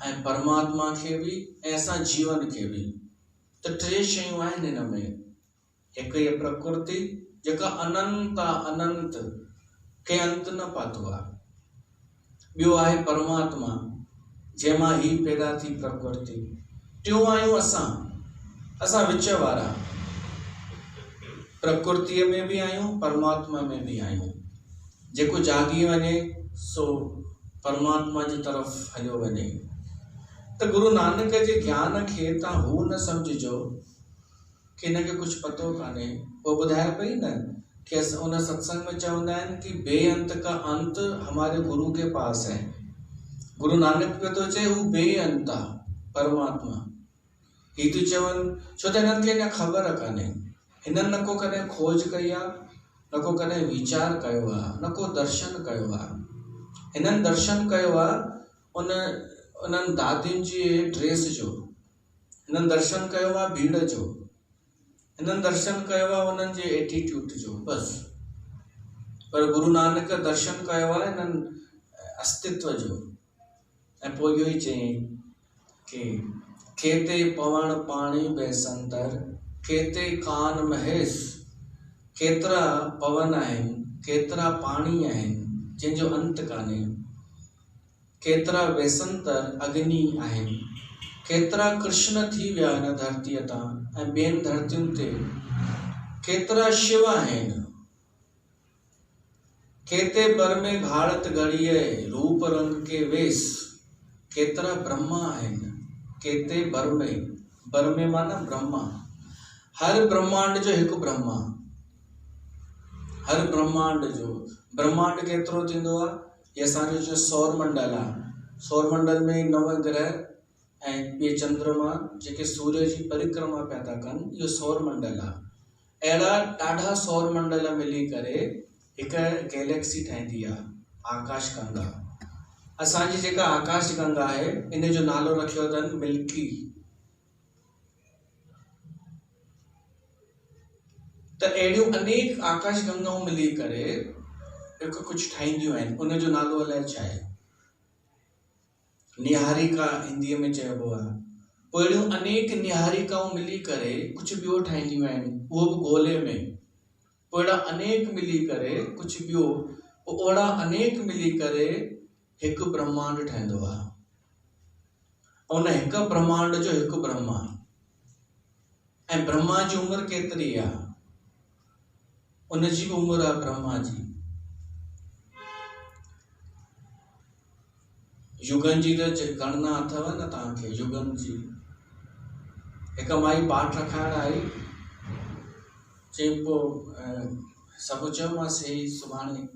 ऐं परमात्मा खे बि, ऐं असां जीवन खे बि। त टे शयूं आहिनि हिन में। हिकु इहा प्रकृति जेका अनंत आहे, अनंत, के अंत न पातो आहे। ॿियो आहे परमात्मा, जंहिंमां ही पैदा थी प्रकृति। टियों आहियूं असां विच वारा। प्रकृतिअ में बि आहियूं, परमात्मा में बि आहियूं। जेको जागी वञे सो परमात्मा जी तरफ़ हलियो वञे। त गुरु नानक जे ज्ञान खे तव्हां हू न सम्झिजो कि हिनखे कुझु पतो कान्हे। वो ॿुधाए पई न कि उन सत्संग में चवंदा आहिनि कि बेअंत का अंत हमारे गुरु के पास है। गुरु नानक पियो थो चए हू बेअंत आहे, परमात्मा। ही थी चवनि छो त हिननि खे अञा ख़बर कान्हे। हिननि न को कॾहिं खोज कई आहे, न को कॾहिं वीचार कयो आहे, न को दर्शन कयो आहे। हिननि दर्शन कयो आहे उन्हनि दादियुनि जी ड्रेस जो, हिननि दर्शन कयो आहे भीड़ जो, हिननि दर्शन कयो आहे उन्हनि जे एटीट्यूड जो, बसि। पर गुरु नानक दर्शन कयो आहे हिननि अस्तित्व जो। ऐं पोइ इहो ई चयईं कि खेते पवण पाणी बेसंतर, खेते कान महेश। केतिरा पवन आहिनि, केतिरा पाणी आहिनि जंहिंजो अंत कान्हे। केतिरा बेसंतर अग्नि आहिनि, केतिरा कृष्ण थी विया हिन धरतीअ तां ऐं ॿियनि धरतियुनि ते। केतिरा शिव आहिनि, केते बर में घाड़त घड़ीअ रूप रंग के वेश। केतिरा ब्रह्मा आहिनि, केते बर में माना ब्रह्मा। हर ब्रह्मांड जो हिकु ब्रह्मा, हर ब्रह्मांड जो। ब्रह्मांड केतिरो थींदो आहे? ये असांजो जो सौर मंडल आहे, सौर मंडल में 9 ग्रह ऐं ॿिए चंद्रमा जेके सूर्य जी परिक्रमा पिया था कनि, इहो सौर मंडल आहे। अहिड़ा ॾाढा सौर मंडल मिली करे हिकु गैलेक्सी ठाहींदी आहे। आकाश गंगा। असांजी जेका आकाश गंगा है इन जो नालो रखियो अथनि मिल्की। त अहिड़ियूं अनेक आकाश गंगाऊं मिली करे हिकु कुझु ठाहींदियूं आहिनि। उन जो नालो अलाए छा आहे, निहारिका हिंदीअ में चइबो आहे। पोइ अहिड़ियूं अनेक निहारिकाऊं मिली करे कुझु ॿियो ठाहींदियूं आहिनि, उहो बि गोले में। पोइ अहिड़ा अनेक मिली करे कुझु ॿियो, पोइ ओड़ा अनेक मिली करे हिकु ब्रह्मांड ठहंदो आहे। उन हिकु ब्रह्मांड जो हिकु ब्रह्मा। ऐं ब्रह्मा जी उमिरि केतिरी आहे, उनजी बि उमिरि आहे ब्रह्मा जी। युगनि जी त गणना अथव न तव्हांखे, युगनि जी। हिकु माई पाठ रखाइण आई, चई पोइ सभु चयोमांसि ही सुभाणे,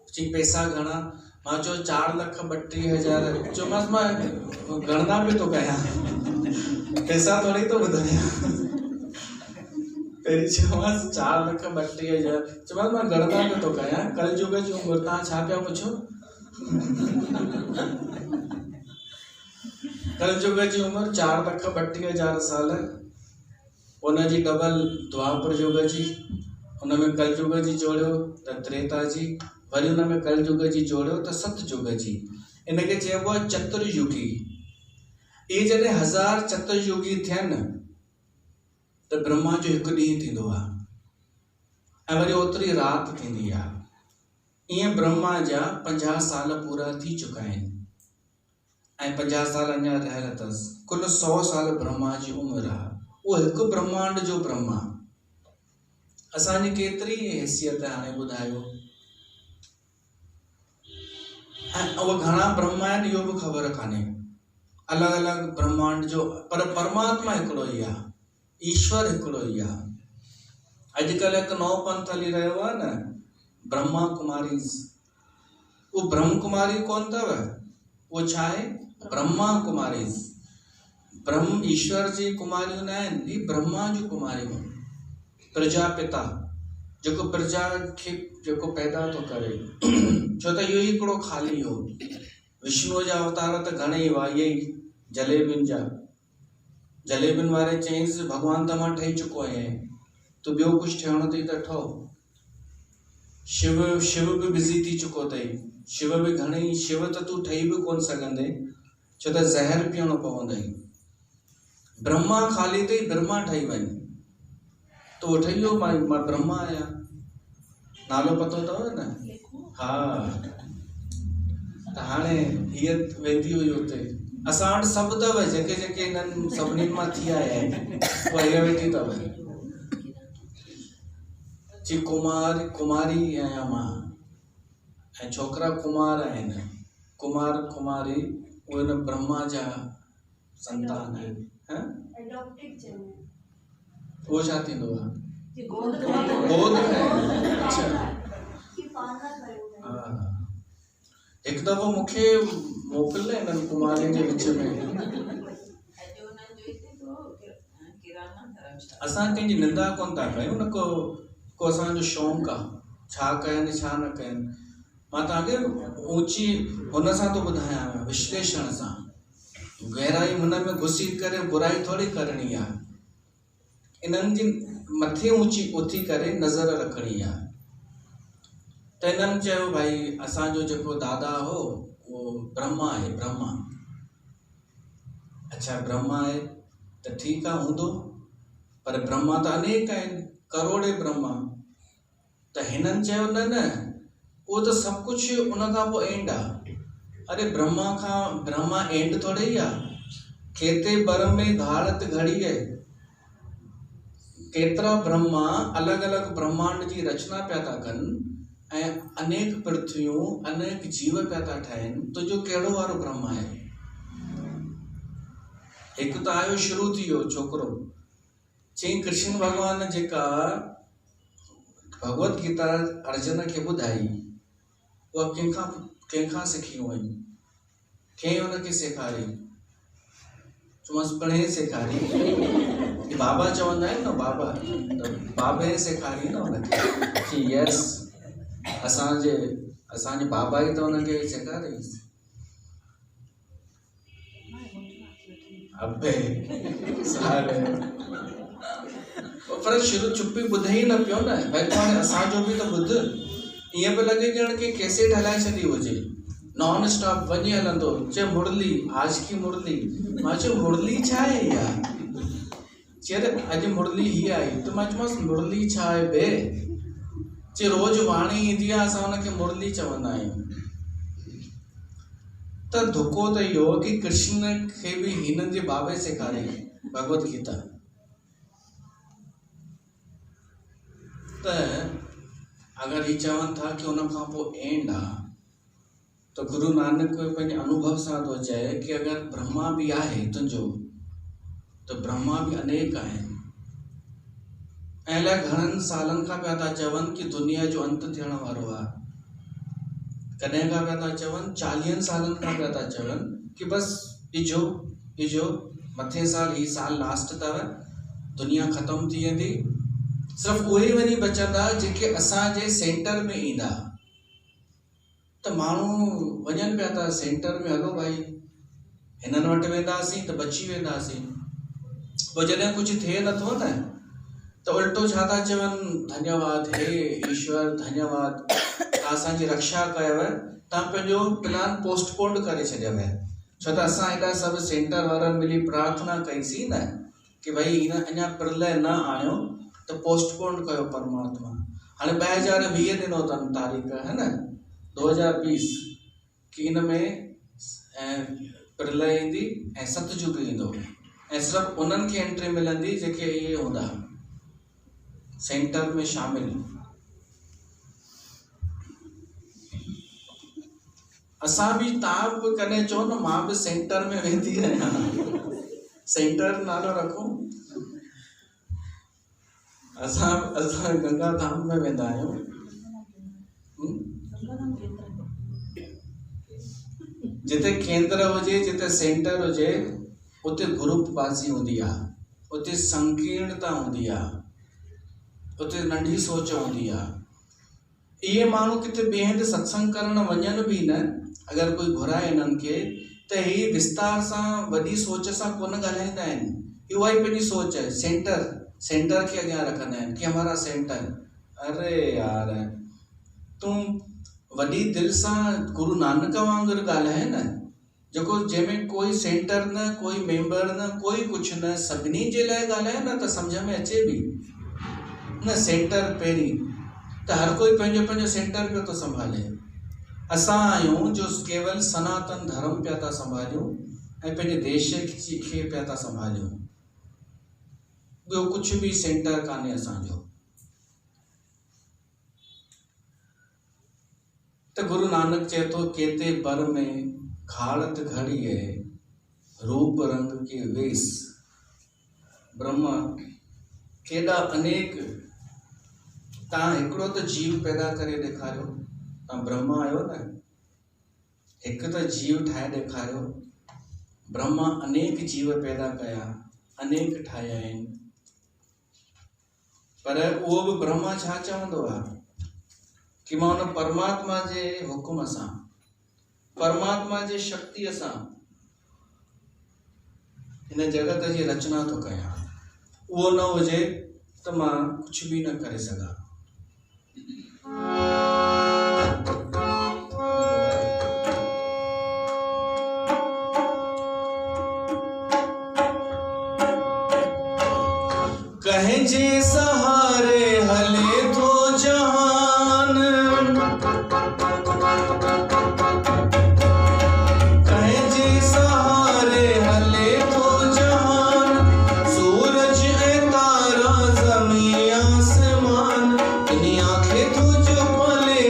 चई पैसा घणा? मां चयो 4,32,000। चयोमांसि मां गणना बि थो कयां, पैसा थोरी थो ॿुधायां। पहिरीं चयोमांसि 4,32,000। चयोमांसि मां गणना बि थो कयां, कल युग जी उमिरि। तव्हां छा पिया पुछो? कल युग जी उमिरि 4,32,000 साल। उनजी डबल द्वापर युग जी, उनमें कल युग जी जोड़ियो त त्रेता जी, वरी उनमें कल युग जी जोड़ियो त सत युग जी। इनखे चइबो आहे चतुर्युगी। इहे जॾहिं 1000 चतुर्युगी थियनि त ब्रह्मा जो हिकु ॾींहुं थींदो आहे ऐं वरी ओतिरी राति थींदी आहे। ईअं ब्रह्मा जा 50 साल पूरा थी चुका आहिनि ऐं 50 साल अञा रहियल अथसि। कुल 100 साल ब्रह्मा जी उमिरि आहे। उहो हिकु ब्रह्मांड जो ब्रह्मा। असांजी केतिरी हैसियत आहे हाणे ॿुधायो। ऐं उहे घणा ब्रह्मा आहिनि इहो बि ख़बर कान्हे, अलॻि अलॻि ब्रह्मांड जो। पर परमात्मा हिकिड़ो ई आहे, ईश्वर हिकिड़ो ई आहे। अॼुकल्ह हिकु नओं पंथ हली रहियो आहे न, ब्रह्मा कुमारीज़। उहो ब्रह्म कुमारी कोन अथव, उहो छा आहे? ब्रह्मा कुमारीज़। ब्रह्म ईश्वर जी कुमारियूं न आहिनि, ही ब्रह्मा जूं कुमारियूं। प्रजापिता जेको प्रजा खे जेको पैदा थो करे, छो त इहो ई हिकिड़ो ख़ाली हो। विष्णुअ जा अवतार त घणेई हुआ, इहे ई जलेबियुनि जा। जलेबियुनि वारे चयईंसि भॻवान त मां ठही चुको आहियां, तूं ॿियो कुझु ठहिणो अथई त ठहो। शिव बि बिज़ी थी चुको अथई, शिव बि घणेई, शिव त तूं ठही बि कोन सघंदे, छो त ज़हर पीअणो पवंदई। ब्रह्मा ख़ाली अथई, ब्रह्मा ठही वञ त उहो ठही वियो, मां ब्रह्मा आहियां। नालो पतो अथव न? हा। त हाणे हीअ वेंदी हुई हुते। असां वटि सभु अथव, जेके जेके हिननि सभिनीनि मां थी आया आहिनि, उहा हीअ वेठी अथव। जी कुमारी आहियां मां, ऐं छोकिरा कुमार आहिनि। कुमार कुमारी उहे न ब्रह्मा जा संतान आहिनि। उहो छा थींदो आहे? गोद में। अच्छा। हा। हिकु दफ़ो मूंखे मोकिल हिननि कुमारियुनि जे विच में। असां कंहिंजी निंदा कोन था कयूं, न को असांजो शौक़ु आहे छा कनि छा न कनि। मां तव्हांखे ऊची हुन सां थो ॿुधायां, विश्लेषण सां। गहराई हुन में घुसी करे बुराई थोरी करणी आहे। इन्हनि जी मथे ऊची उथी करे नज़र रखणी आहे। त हिननि चयो भाई असांजो जेको दादा हो उहो ब्रह्मा आहे, ब्रह्मा। अच्छा ब्रह्मा आहे त ठीकु आहे हूंदो, पर ब्रह्मा त अनेक आहिनि, करोड़े ब्रह्मा। त हिननि चयो न न, उहो त सभु कुझु उन खां पोइ एंड आहे। अरे ब्रह्मा एंड थोरे ई आहे। खेते बर में घाड़त घड़ी है। केतिरा ब्रह्मा अलॻि अलॻि ब्रह्मांड जी रचना पिया था कनि ऐं अनेक पृथ्वियूं अनेक जीव पिया था ठाहिनि। तुंहिंजो कहिड़ो वारो ब्रह्मा आहे? हिकु त आयो शुरू थी वियो छोकिरो, चई कृष्ण भॻवान जेका भगवत गीता अर्जुन खे ॿुधाई उहा कंहिंखां सिखी हुई, कंहिं हुनखे सेखारी? चयोमांसि पिणे सेखारी। बाबा चवंदा आहिनि न, बाबा त बाबे सेखारी न हुनखे। यस, असांजे बाबा ई त हुनखे सेखारियईंसि। अबे साले पर शुरू चुप्पी ॿुधे ई न पियो न भई तूं हाणे असांजो बि त ॿुध। ईअं पियो लॻे ॼण की कैसेट हलाए छॾी हुजे, नॉन स्टॉप वञी हलंदो। चए मुरली, आज की मुरली। मां चयो मुरली छा आहे यार? चए अॼु मुरली ही आई। त मां चयोमांसि मुरली छा आहे बे? चए रोज़ वाणी ईंदी आहे, असां हुनखे मुरली चवंदा आहियूं। त धुको त इहो की कृष्ण खे बि हिननि जे बाबे सेखारियईं भगवत गीता। त अगरि ही चवनि था की उन खां पोइ एंड आहे, त गुरु नानक पंहिंजे अनुभव सां थो चए कि अगरि ब्रह्मा बि आहे तुंहिंजो, त ब्रह्मा बि अनेक आहिनि। ऐं अलाए घणनि सालनि खां पिया था चवनि कि दुनिया जो अंत थियण वारो आहे। कॾहिं खां पिया था चवनि? 40 सालनि खां पिया था चवनि कि बसि इजो मथे साल, ही साल लास्ट अथव, दुनिया ख़तमु थी वेंदी। सिर्फ़ु उहे ई वञी बचंदा जेके असांजे सेंटर में ईंदा। त माण्हू वञनि पिया था सेंटर में, हलो भाई हिननि वटि वेंदासीं त बची वेंदासीं। पोइ जॾहिं कुझु थिए नथो न, त उल्टो छा था चवनि? धन्यवाद हे ईश्वर, धन्यवाद, तव्हां असांजी रक्षा कयव, तव्हां पंहिंजो प्लान पोस्टपोन करे छॾियव। छो त असां हेॾा सभु सेंटर वारनि मिली प्रार्थना कईसीं न कि भई हिन अञा प्रलय न आयो त पोस्टपोन कयो परमात्मा। हाणे 2020 ॾिनो अथनि तारीख़, है न, 2020 कि हिन में प्रलय ईंदी ऐं सतयुग ईंदो, ऐं सिर्फ़ु उन्हनि खे एंट्री मिलंदी जेके इहे हूंदा सेंटर में शामिल। असां बि, तव्हां बि कॾहिं चओ न मां बि सेंटर में वेंदी आहियां, सेंटर नालो रखूं। असां गंगा धाम में वेंदा आहियूं। जिते केंद्र हुजे, जिते सेंटर हुजे, उते ग्रुपबाज़ी हूंदी आहे, उते संकीर्णता हूंदी आहे, उते नंढी सोच हूंदी आहे। इहे माण्हू किथे ॿिए हंधि सत्संग करण वञनि बि न, अगरि कोई घुराए हिननि खे, त ही विस्तार सां वॾी सोच सां कोन ॻाल्हाईंदा आहिनि। उहा ई पंहिंजी सोच आहे, सेंटर खे अॻियां रखंदा आहिनि कि हमारा सेंटर। अरे यार, तूं वॾी दिलि सां गुरु नानक वांगुरु ॻाल्हाए न, जेको जंहिंमें कोई सेंटर न, कोई मेंबर न, कोई कुझु न, सभिनी जे लाइ ॻाल्हाए न, त सम्झ में अचे बि न। सेंटर पहिरीं त हर कोई पंहिंजो पंहिंजो सेंटर पियो थो संभाले। असां आहियूं जो केवल सनातन धर्म पिया था संभालियूं ऐं पंहिंजे देश खे पिया था संभालियूं। ॿियो कुझु बि सेंटर कान्हे असांजो। त गुरु नानक चए थो, केते बर में खाड़त घड़िए रूप रंग के वेश। ब्रह्मा केॾा अनेक, तव्हां हिकिड़ो त जीव पैदा करे ॾेखारियो, तव्हां ब्रह्मा आहियो न, हिकु त जीव ठाहे ॾेखारियो। ब्रह्मा अनेक जीव पैदा कया, अनेक ठाहिया आहिनि, पर उहो बि ब्रह्मा छा चवंदो आहे कि मां हुन परमात्मा जे हुकुम सां, परमात्मा जे शक्तिअ सां हिन जगत जी रचना थो कयां। उहो न हुजे त मां कुझु बि न करे सघां। कहे जे सहारे हले थो जहान, कहे जे सहारे हले थो जहान, सूरज ऐं तारा ज़मीं आसमान, दुनिया खे तुझ पले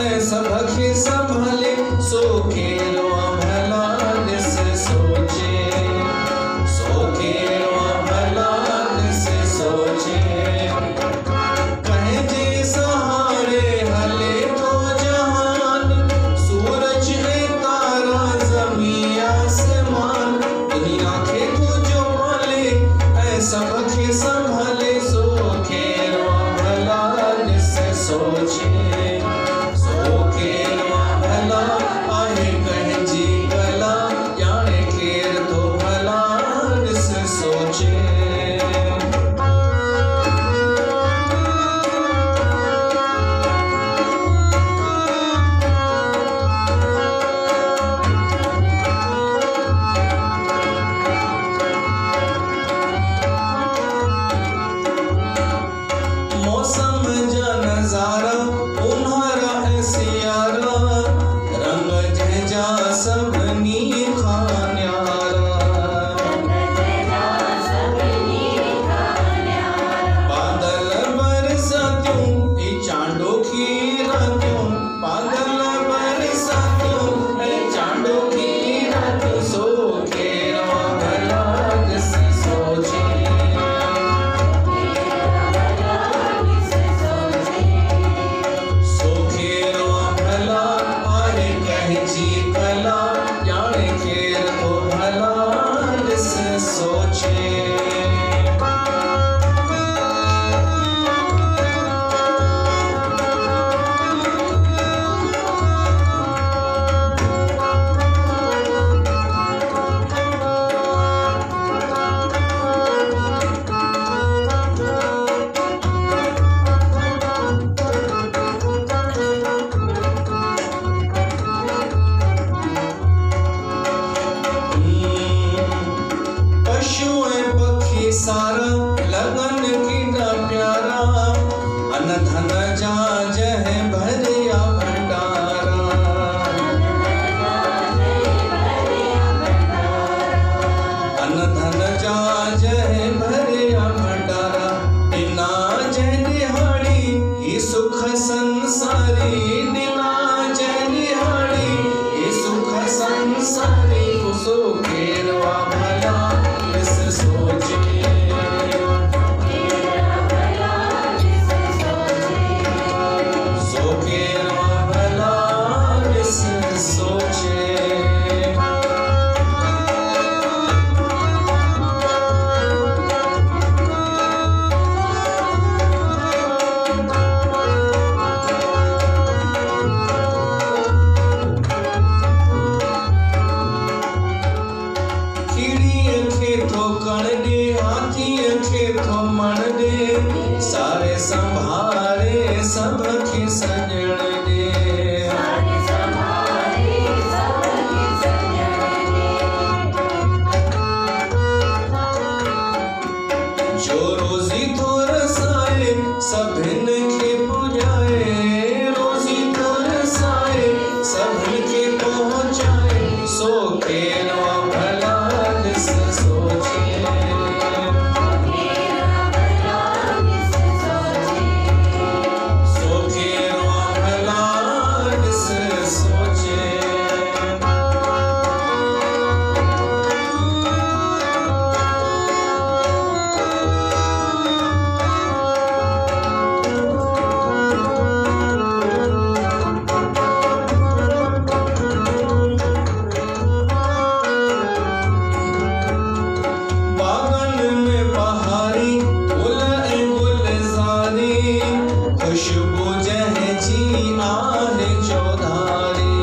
ऐं सभ खे संभाले, सो कहिड़ो भला ॾिस सोचे, सो कहिड़ो भला ॾिस सोचे। सोचे। सारा लगन की न प्यारा, अन धन जाज है भरिया भंडारा। अन धन जाज है भरिया भंडारा, बिना जय निहाड़ी ही सुख संसारी। बिना जय निहाड़ी ही सुख संसारी, कुसो केरवा भला इस सोचे। सारे संभारे सब की सजण दे। सारे संभारे सब की सजण दे। जो रोजी तो रसाए सभिन के पुजाए। रोजी तो रसाए सभिन के पहुँचाए। सो केरवा भला जिस सोचे। खुशबू जह जी आहे चौधारी।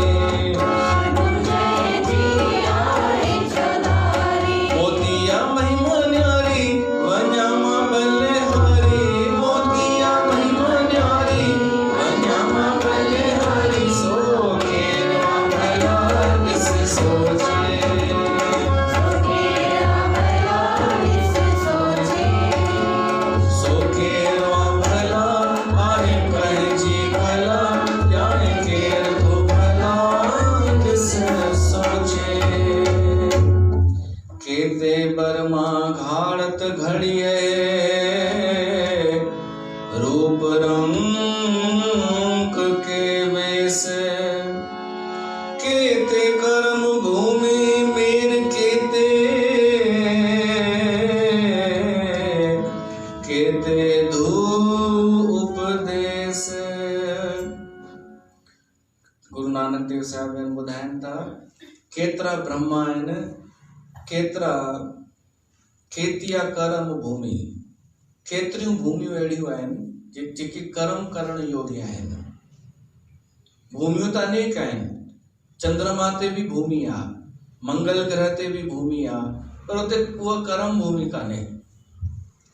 मोतिया महिमा न्यारी वन्यामा बलिहारी। मोतिया महिमा न्यारी वन्यामा बलिहारी। सो केरवा भला इस सोचे। सो केरवा केते बरमा घाड़त घड़िए रूप रंग के वेश। केते कर्म भूमि मेर केते। केते धूप उपदेश। गुरु नानक देव साहब ने ॿुधाइनि था केतिरा ब्रह्मा आहिनि, केतिरा खेतिया कर्म भूमि। केतिरियूं भूमियूं अहिड़ियूं आहिनि जेके कर्म करण योग्य आहिनि। भूमियूं त अनेक आहिनि। चंद्रमा ते भी भूमि आहे, मंगल ग्रह ते भी भूमि आहे, पर उते उहा कर्म भूमि कान्हे।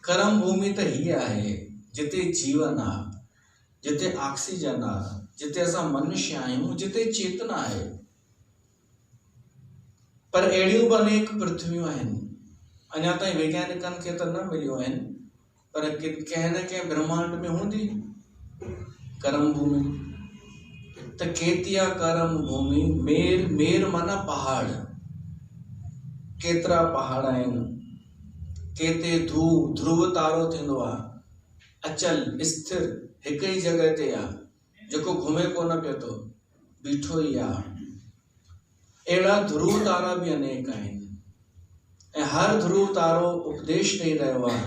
कर्म भूमि त हीअ आहे जिते जीवन आहे, जिते ऑक्सीजन आहे, जिते असां मनुष्य आहियूं, जिते चेतना आहे। पर अहिड़ियूं बि अनेक पृथ्वियूं आहिनि, अञा ताईं वैज्ञानिकनि खे त न मिलियूं आहिनि, पर कंहिं न कंहिं ब्रह्मांड में हूंदी कर्म भूमि। त केतिया कर्म भूमि। मेर मेर माना पहाड़। केतिरा पहाड़ आहिनि। केते ध्रुव तारो थींदो आहे, अचल स्थिर हिक ई जॻह ते आहे, जेको घुमे कोन पियो थो, बीठो ई आहे। अहिड़ा ध्रुव तारा भी अनेक आहिनि ऐं हर ध्रुव तारो उपदेश ॾेई रहियो आहे।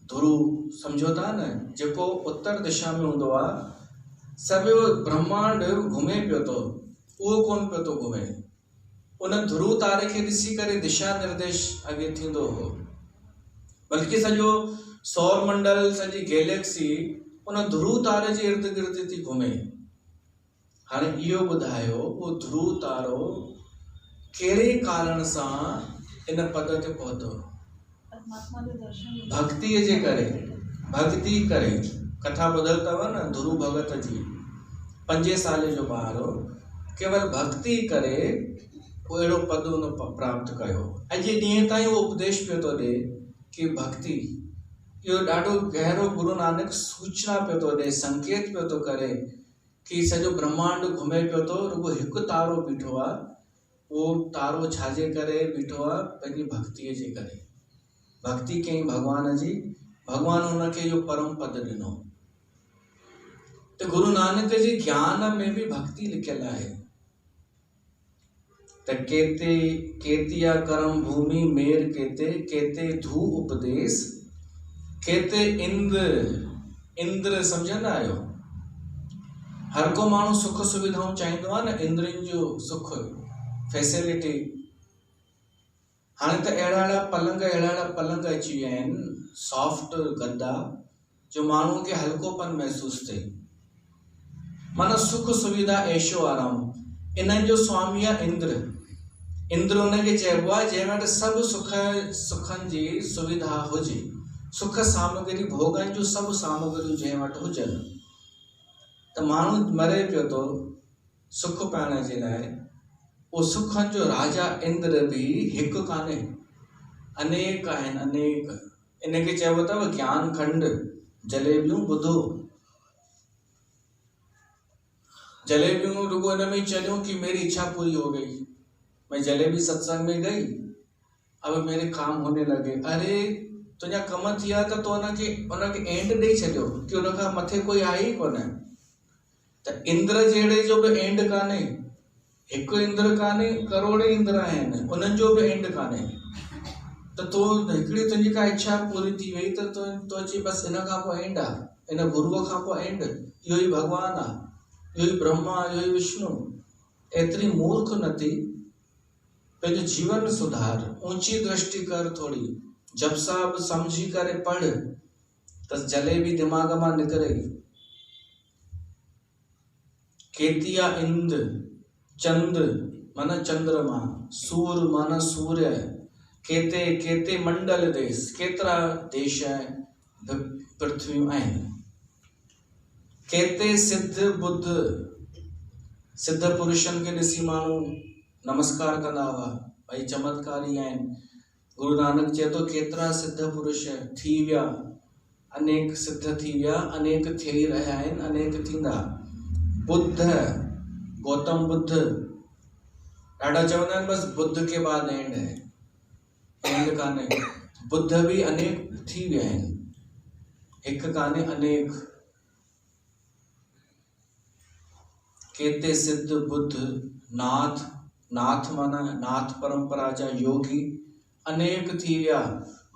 ध्रुव सम्झो था न, जेको उत्तर दिशा में हूंदो आहे। सभु ब्रह्मांड घुमे पियो थो, उहो कोन पियो थो घुमे। उन ध्रुव तारे खे ॾिसी करे दिशा निर्देश अॻे थींदो हो, बल्कि सॼो सौर मंडल, सॼी गैलेक्सी उन ध्रुव तारे जे इर्द गिर्द थी घुमे। हाणे इहो ॿुधायो, उहो ध्रुव तारो कहिड़े कारण सां इन पद ते पहुतो? भक्तिअ जे करे। भक्ति करे। कथा ॿुधल अथव न ध्रुव भगत जी, 5 साल जो ॿार हो, केवल भक्ति करे वो अहिड़ो पद उन प्राप्त कयो। अॼु ॾींहं ताईं उहो उपदेश पियो थो ॾे कि भक्ति इहो ॾाढो गहरो गुरु नानक सूचना पियो थो ॾे, संकेत पियो थो करे कि सॼो ब्रह्मांड घुमे पियो थो, रुगो हिकु तारो बीठो आहे, उहो तारो छाजे करे बीठो आहे? पंहिंजी भक्तिअ जे करे। भक्ति कयईं भॻवान जी, भॻवान हुनखे इहो परम पद ॾिनो। त गुरु नानक जी ज्ञान में भी भक्ति लिखियल आहे त केतिया करम भूमि मेर केते धू उपदेश केते इंद्र सम्झंदा आहियो? हर को माण्हू सुख सुविधाऊं चाहींदो आहे न, इंद्रनि जो सुख, फैसिलिटी। हाणे त अहिड़ा पलंग अची विया आहिनि, सॉफ्ट गद्दा, जो माण्हू खे हल्कोपन महसूस थिए। माना सुख सुविधा, ऐशो आराम, इन्हनि जो स्वामी आहे इंद्र उनखे चइबो आहे जंहिं वटि सभु सुखनि जी सुविधा हुजे, सुख सामग्री, भोगनि जूं सभु सामग्रियूं जंहिं वटि हुजनि। त माण्हू मरे पियो थो सुख पाइण जे लाइ, उहो सुखनि जो राजा इंद्र भी हिकु कान्हे, अनेक आहिनि, अनेक। इनखे चइबो अथव ज्ञान खंड, जलेबियूं ॿुधो, जलेबियूं रुगो इन में चलियूं कि मेरी इच्छा पूरी हो गई, मैं जलेबी सत्संग में गई, अब मेरे काम होने लगे। अरे तुंहिंजा कम थी विया त तो उनखे एंड ॾेई छॾियो कि उनखां मथे कोई आहे ई कोन। त इंद्र जहिड़े जो बि एंड कान्हे, हिकु इंद्र कान्हे, करोड़े इंद्र आहिनि, उन्हनि जो बि एंड कान्हे। त तो हिकिड़ी तुंहिंजी का इच्छा पूरी थी वई त तो अची बसि इन खां पोइ एंड आहे, इन गुरुअ खां पोइ एंड, इहो ई भॻवानु आहे, इहो ई ब्रह्मा, इहो ई विष्णु। एतिरी मूर्ख न थी, पंहिंजो जीवन सुधार, ऊंची दृष्टि कर थोड़ी, जब साहब समझी करे पढ़ त जलेबी दिमाग मां निकिरे। केतिया इंद्र, चंद्र माना चंद्रमा, सूर माना सूर्य, केते मंडल देश, केतिरा देश पृथ्वियूं आहिनि। केते सिद्ध बुद्ध, सिद्ध पुरुषनि खे ॾिसी माण्हू नमस्कार कंदा हुआ, भई चमत्कारी आहिनि। गुरु नानक चए थो केतिरा सिद्ध पुरुष थी विया, अनेक सिद्ध थी विया, अनेक थी रहिया आहिनि, अनेक थींदा। बुद्ध, गौतम बुद्ध, ॾाढा चवंदा आहिनि बसि बुद्ध के बाद एंड है, एंड कान्हे। बुद्ध भी अनेक थी विया आहिनि, हिकु कान्हे, अनेक। केते सिद्ध बुद्ध, नाथ माना नाथ परंपरा जा योगी अनेक थी विया।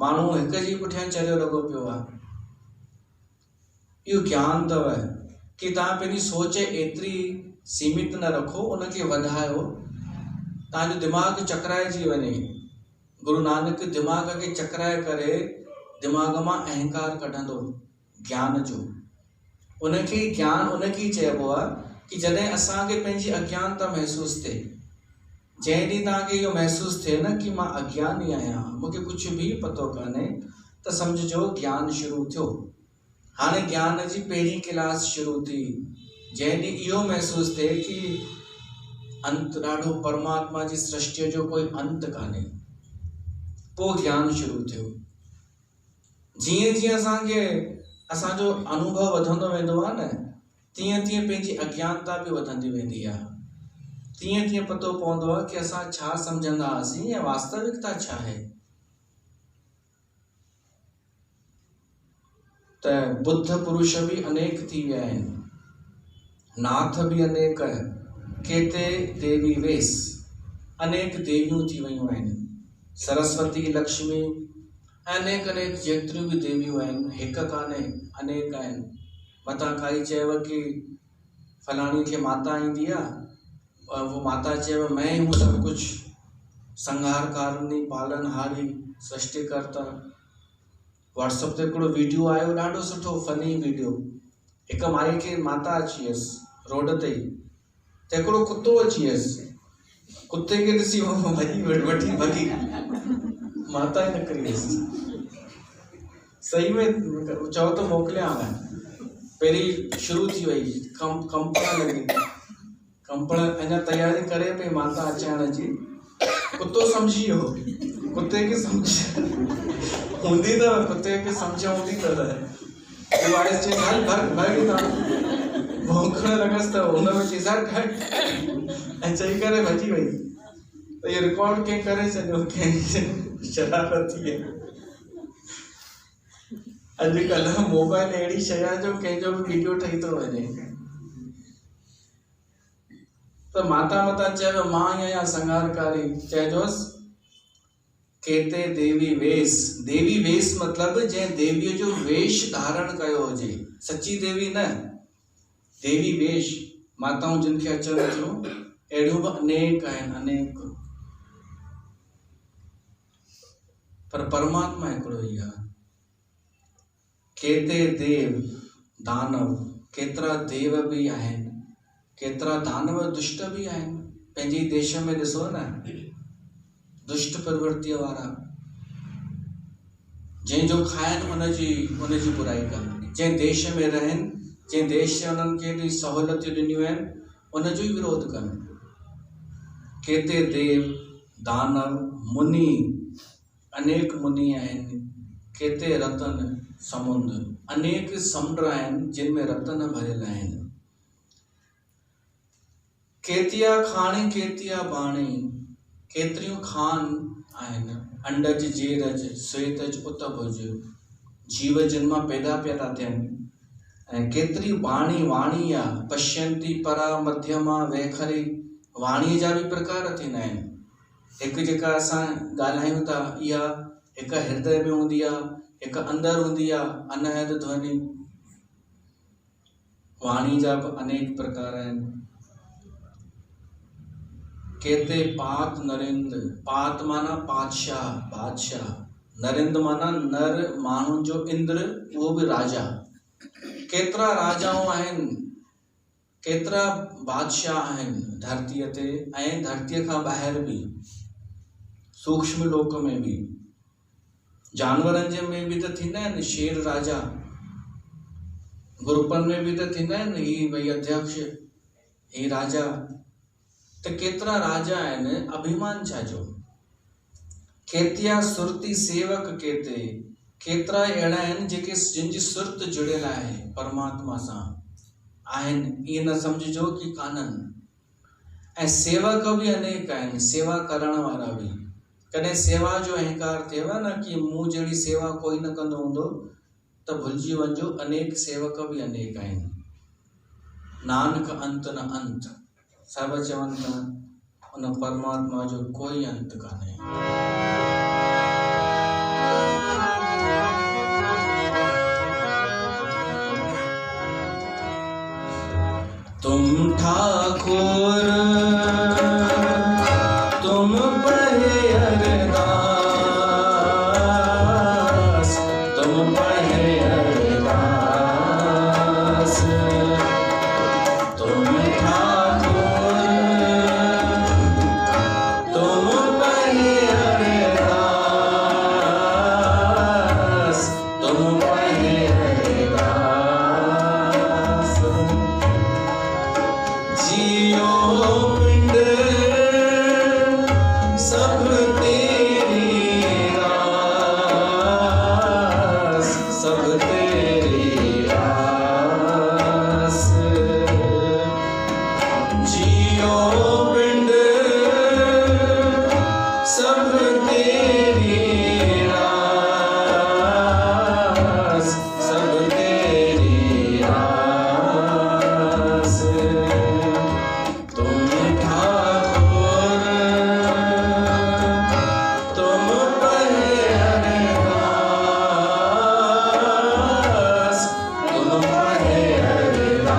माण्हू हिक जी पुठियां चलियो लॻो पियो आहे। इहो ज्ञान अथव कि तव्हां पंहिंजी सोच एतिरी सीमित न रखो, उनखे वधायो, तव्हांजो दिमाग़ चकराइजी वञे। गुरु नानक दिमाग़ खे चकराए करे दिमाग़ मां अहंकार कढंदो ज्ञान जो। उनखे ज्ञान उनखे चइबो आहे कि जॾहिं असांखे पंहिंजी अज्ञानता महसूस थिए। जंहिं ॾींहुं तव्हांखे इहो महसूस थिए न कि मां अज्ञानी आहियां, मूंखे कुझु बि पतो कान्हे, त सम्झो ज्ञान शुरू थियो। हाणे ज्ञान जी पहिरीं क्लास शुरू थी। जंहिं ॾींहुं इहो महसूस थिए कि अंत ॾाढो, परमात्मा जी सृष्टिअ जो कोई अंत कान्हे, पोइ ज्ञान शुरू थियो। जीअं जीअं असांजो अनुभव वधंदो वेंदो आहे न, तीअं तीअं पंहिंजी अज्ञानता बि वधंदी वेंदी आहे। तीअं तीअं पतो पवंदो आहे कि असां छा सम्झंदा हुआसीं या वास्तविकता छा आहे। त बुद्ध पुरुष भी अनेक थी विया आहिनि, नाथ भी अनेक, केते देवी वेस, अनेक देवियूं थी वियूं आहिनि। सरस्वती, लक्ष्मी, अनेक जेतिरियूं भी देवियूं आहिनि, हिकु कान्हे, अनेक आहिनि। मतां काई चयव कि फलाणी खे माता ईंदी आहे, और वो माता चयव मैं हूँ सब कुछ, संहारकारणी पालनहारी सृष्टिकर्ता। व्हाट्सएप ते हिकिड़ो वीडियो आयो ॾाढो सुठो फनी वीडियो। हिकु माई खे माता अची वियसि रोड ते ई, त हिकिड़ो कुतो अची वियसि, कुते खे ॾिसी वठी भॼी माता ई निकिरी वियसि। सही में चओ त मोकिलियां पहिरीं शुरू थी वई, कंपण लॻी, कंपण अञा तयारी करे पई माता अचण जी। कुतो सम्झी वियो, कुते खे सम्झ हूंदी अथव, कुते खे सम्झ हूंदी अथव। वो आयसि चई हल भाॻी तव्हां भौंकण लॻसि त हुन में चई सर घटि ऐं चई करे भॼी वई। त इहो रिकॉर्ड कंहिं करे छॾियो, कंहिं शरारती आहे। अॼुकल्ह मोबाइल अहिड़ी शइ आहे जो कंहिंजो बि वीडियो ठही थो वञे। त माता मता चयो मां ई आहियां संहारकारी। चइजोसि केते देवी वेश। देवी वेश मतिलबु जंहिं देवीअ जो वेश धारण कयो हुजे, सची देवी न, देवी वेश। माताऊं जिन खे अचनि थियूं अहिड़ियूं बि अनेक आहिनि, अनेक। पर परमात्मा हिकिड़ो ई आहे। केते देव दानव, केतिरा देव बि आहिनि, केतिरा दानव दुष्ट बि आहिनि। पंहिंजे देश में ॾिसो न, दुष्ट प्रवृत्तिअ वारा, जंहिंजो खाइनि उनजी बुराई कनि, जंहिं देश में रहनि, जंहिं देश उन्हनि खे एॾी सहूलियतूं ॾिनियूं आहिनि, उनजो ई विरोध कनि। केते देव दानव मुनि, अनेक मुनि आहिनि। केते रतन समुंड, अनेक समुंड आहिनि जिन में रतन भरियल आहिनि। केतिया खाणी केतिया बाणी, केतिरियूं खान आहिनि। अंडज जेरज श्वेतज उतभुज, जीव जिन मां पैदा पिया था थियनि। ऐं केतिरी बाणी, वाणी आहे पश्यंती परा मध्यमा वैखरी। वाणीअ जा बि प्रकार थींदा आहिनि। हिकु जेका असां ॻाल्हायूं था इहा हिकु हृदय में हूंदी आहे, हिकु अंदरि हूंदी आहे अनहद ध्वनि। वाणी जा बि अनेक प्रकार आहिनि। केते पात नरेंद्र, पात माना पातशाह, बादशाह। नरेंद्र माना नर, माण्हुनि जो इंद्र, उहो बि राजा। केतिरा राजाऊं आहिनि, केतिरा बादशाह आहिनि धरतीअ ते ऐं धरतीअ खां ॿाहिरि बि, सूक्ष्म लोक में बि। जानवरनि जे में बि त थींदा आहिनि शेर राजा, ग्रुपनि में बि त थींदा आहिनि ही भई अध्यक्ष, ही राजा। त केतिरा राजा आहिनि, अभिमान छाजो। केतिया सुरती सेवक केते, केतिरा अहिड़ा आहिनि जेके जिनजी सुरत जुड़ियल आहे परमात्मा सां आहिनि, ईअं न सम्झिजो कि कान्हनि। ऐं सेवक बि अनेक आहिनि, सेवा करण वारा बि। कॾहिं सेवा जो अहंकार थिएव न कि मूं जहिड़ी सेवा कोई न कंदो हूंदो, त भुलिजी वञिजो अनेक सेवक बि अनेक आहिनि। नानक अंत न अंत, सभु चवनि था उन परमात्मा जो कोई अंत कान्हे। तुम ठाकुर तुम पहे अरदास, तुम पहे अरदास। तुम ठाकुर तुम पहे अरदास, तुम पहे अरदास। जियो पिंड सब तेरी रास, सब तेरी रास। जियो पिंड सब तेरी रास, सब तेरी रास। तुम ठाकुर तुम पहे अरदास, तुम पहे अरदास।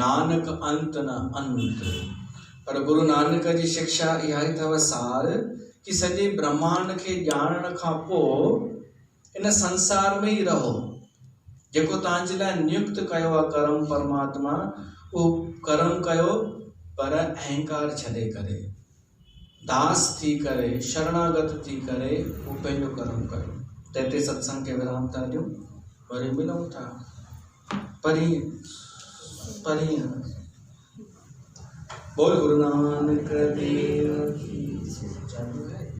नानक अंत न अंत। पर गुरु नानक जी शिक्षा इहा ई अथव सार कि सॼे ब्रह्मांड खे ॼाणण खां पोइ इन संसार में ई रहो। जेको तव्हांजे लाइ नियुक्त कयो आहे कर्म परमात्मा, उहो कर्म कयो पर अहंकार छॾे करे, दास थी करे, शरणागत थी करे उहो पंहिंजो कर्म कयो। त हिते सत्संग खे विराम था ॾियूं, वरी मिलूं था परीं परीं। बोल गुरु नानक देव।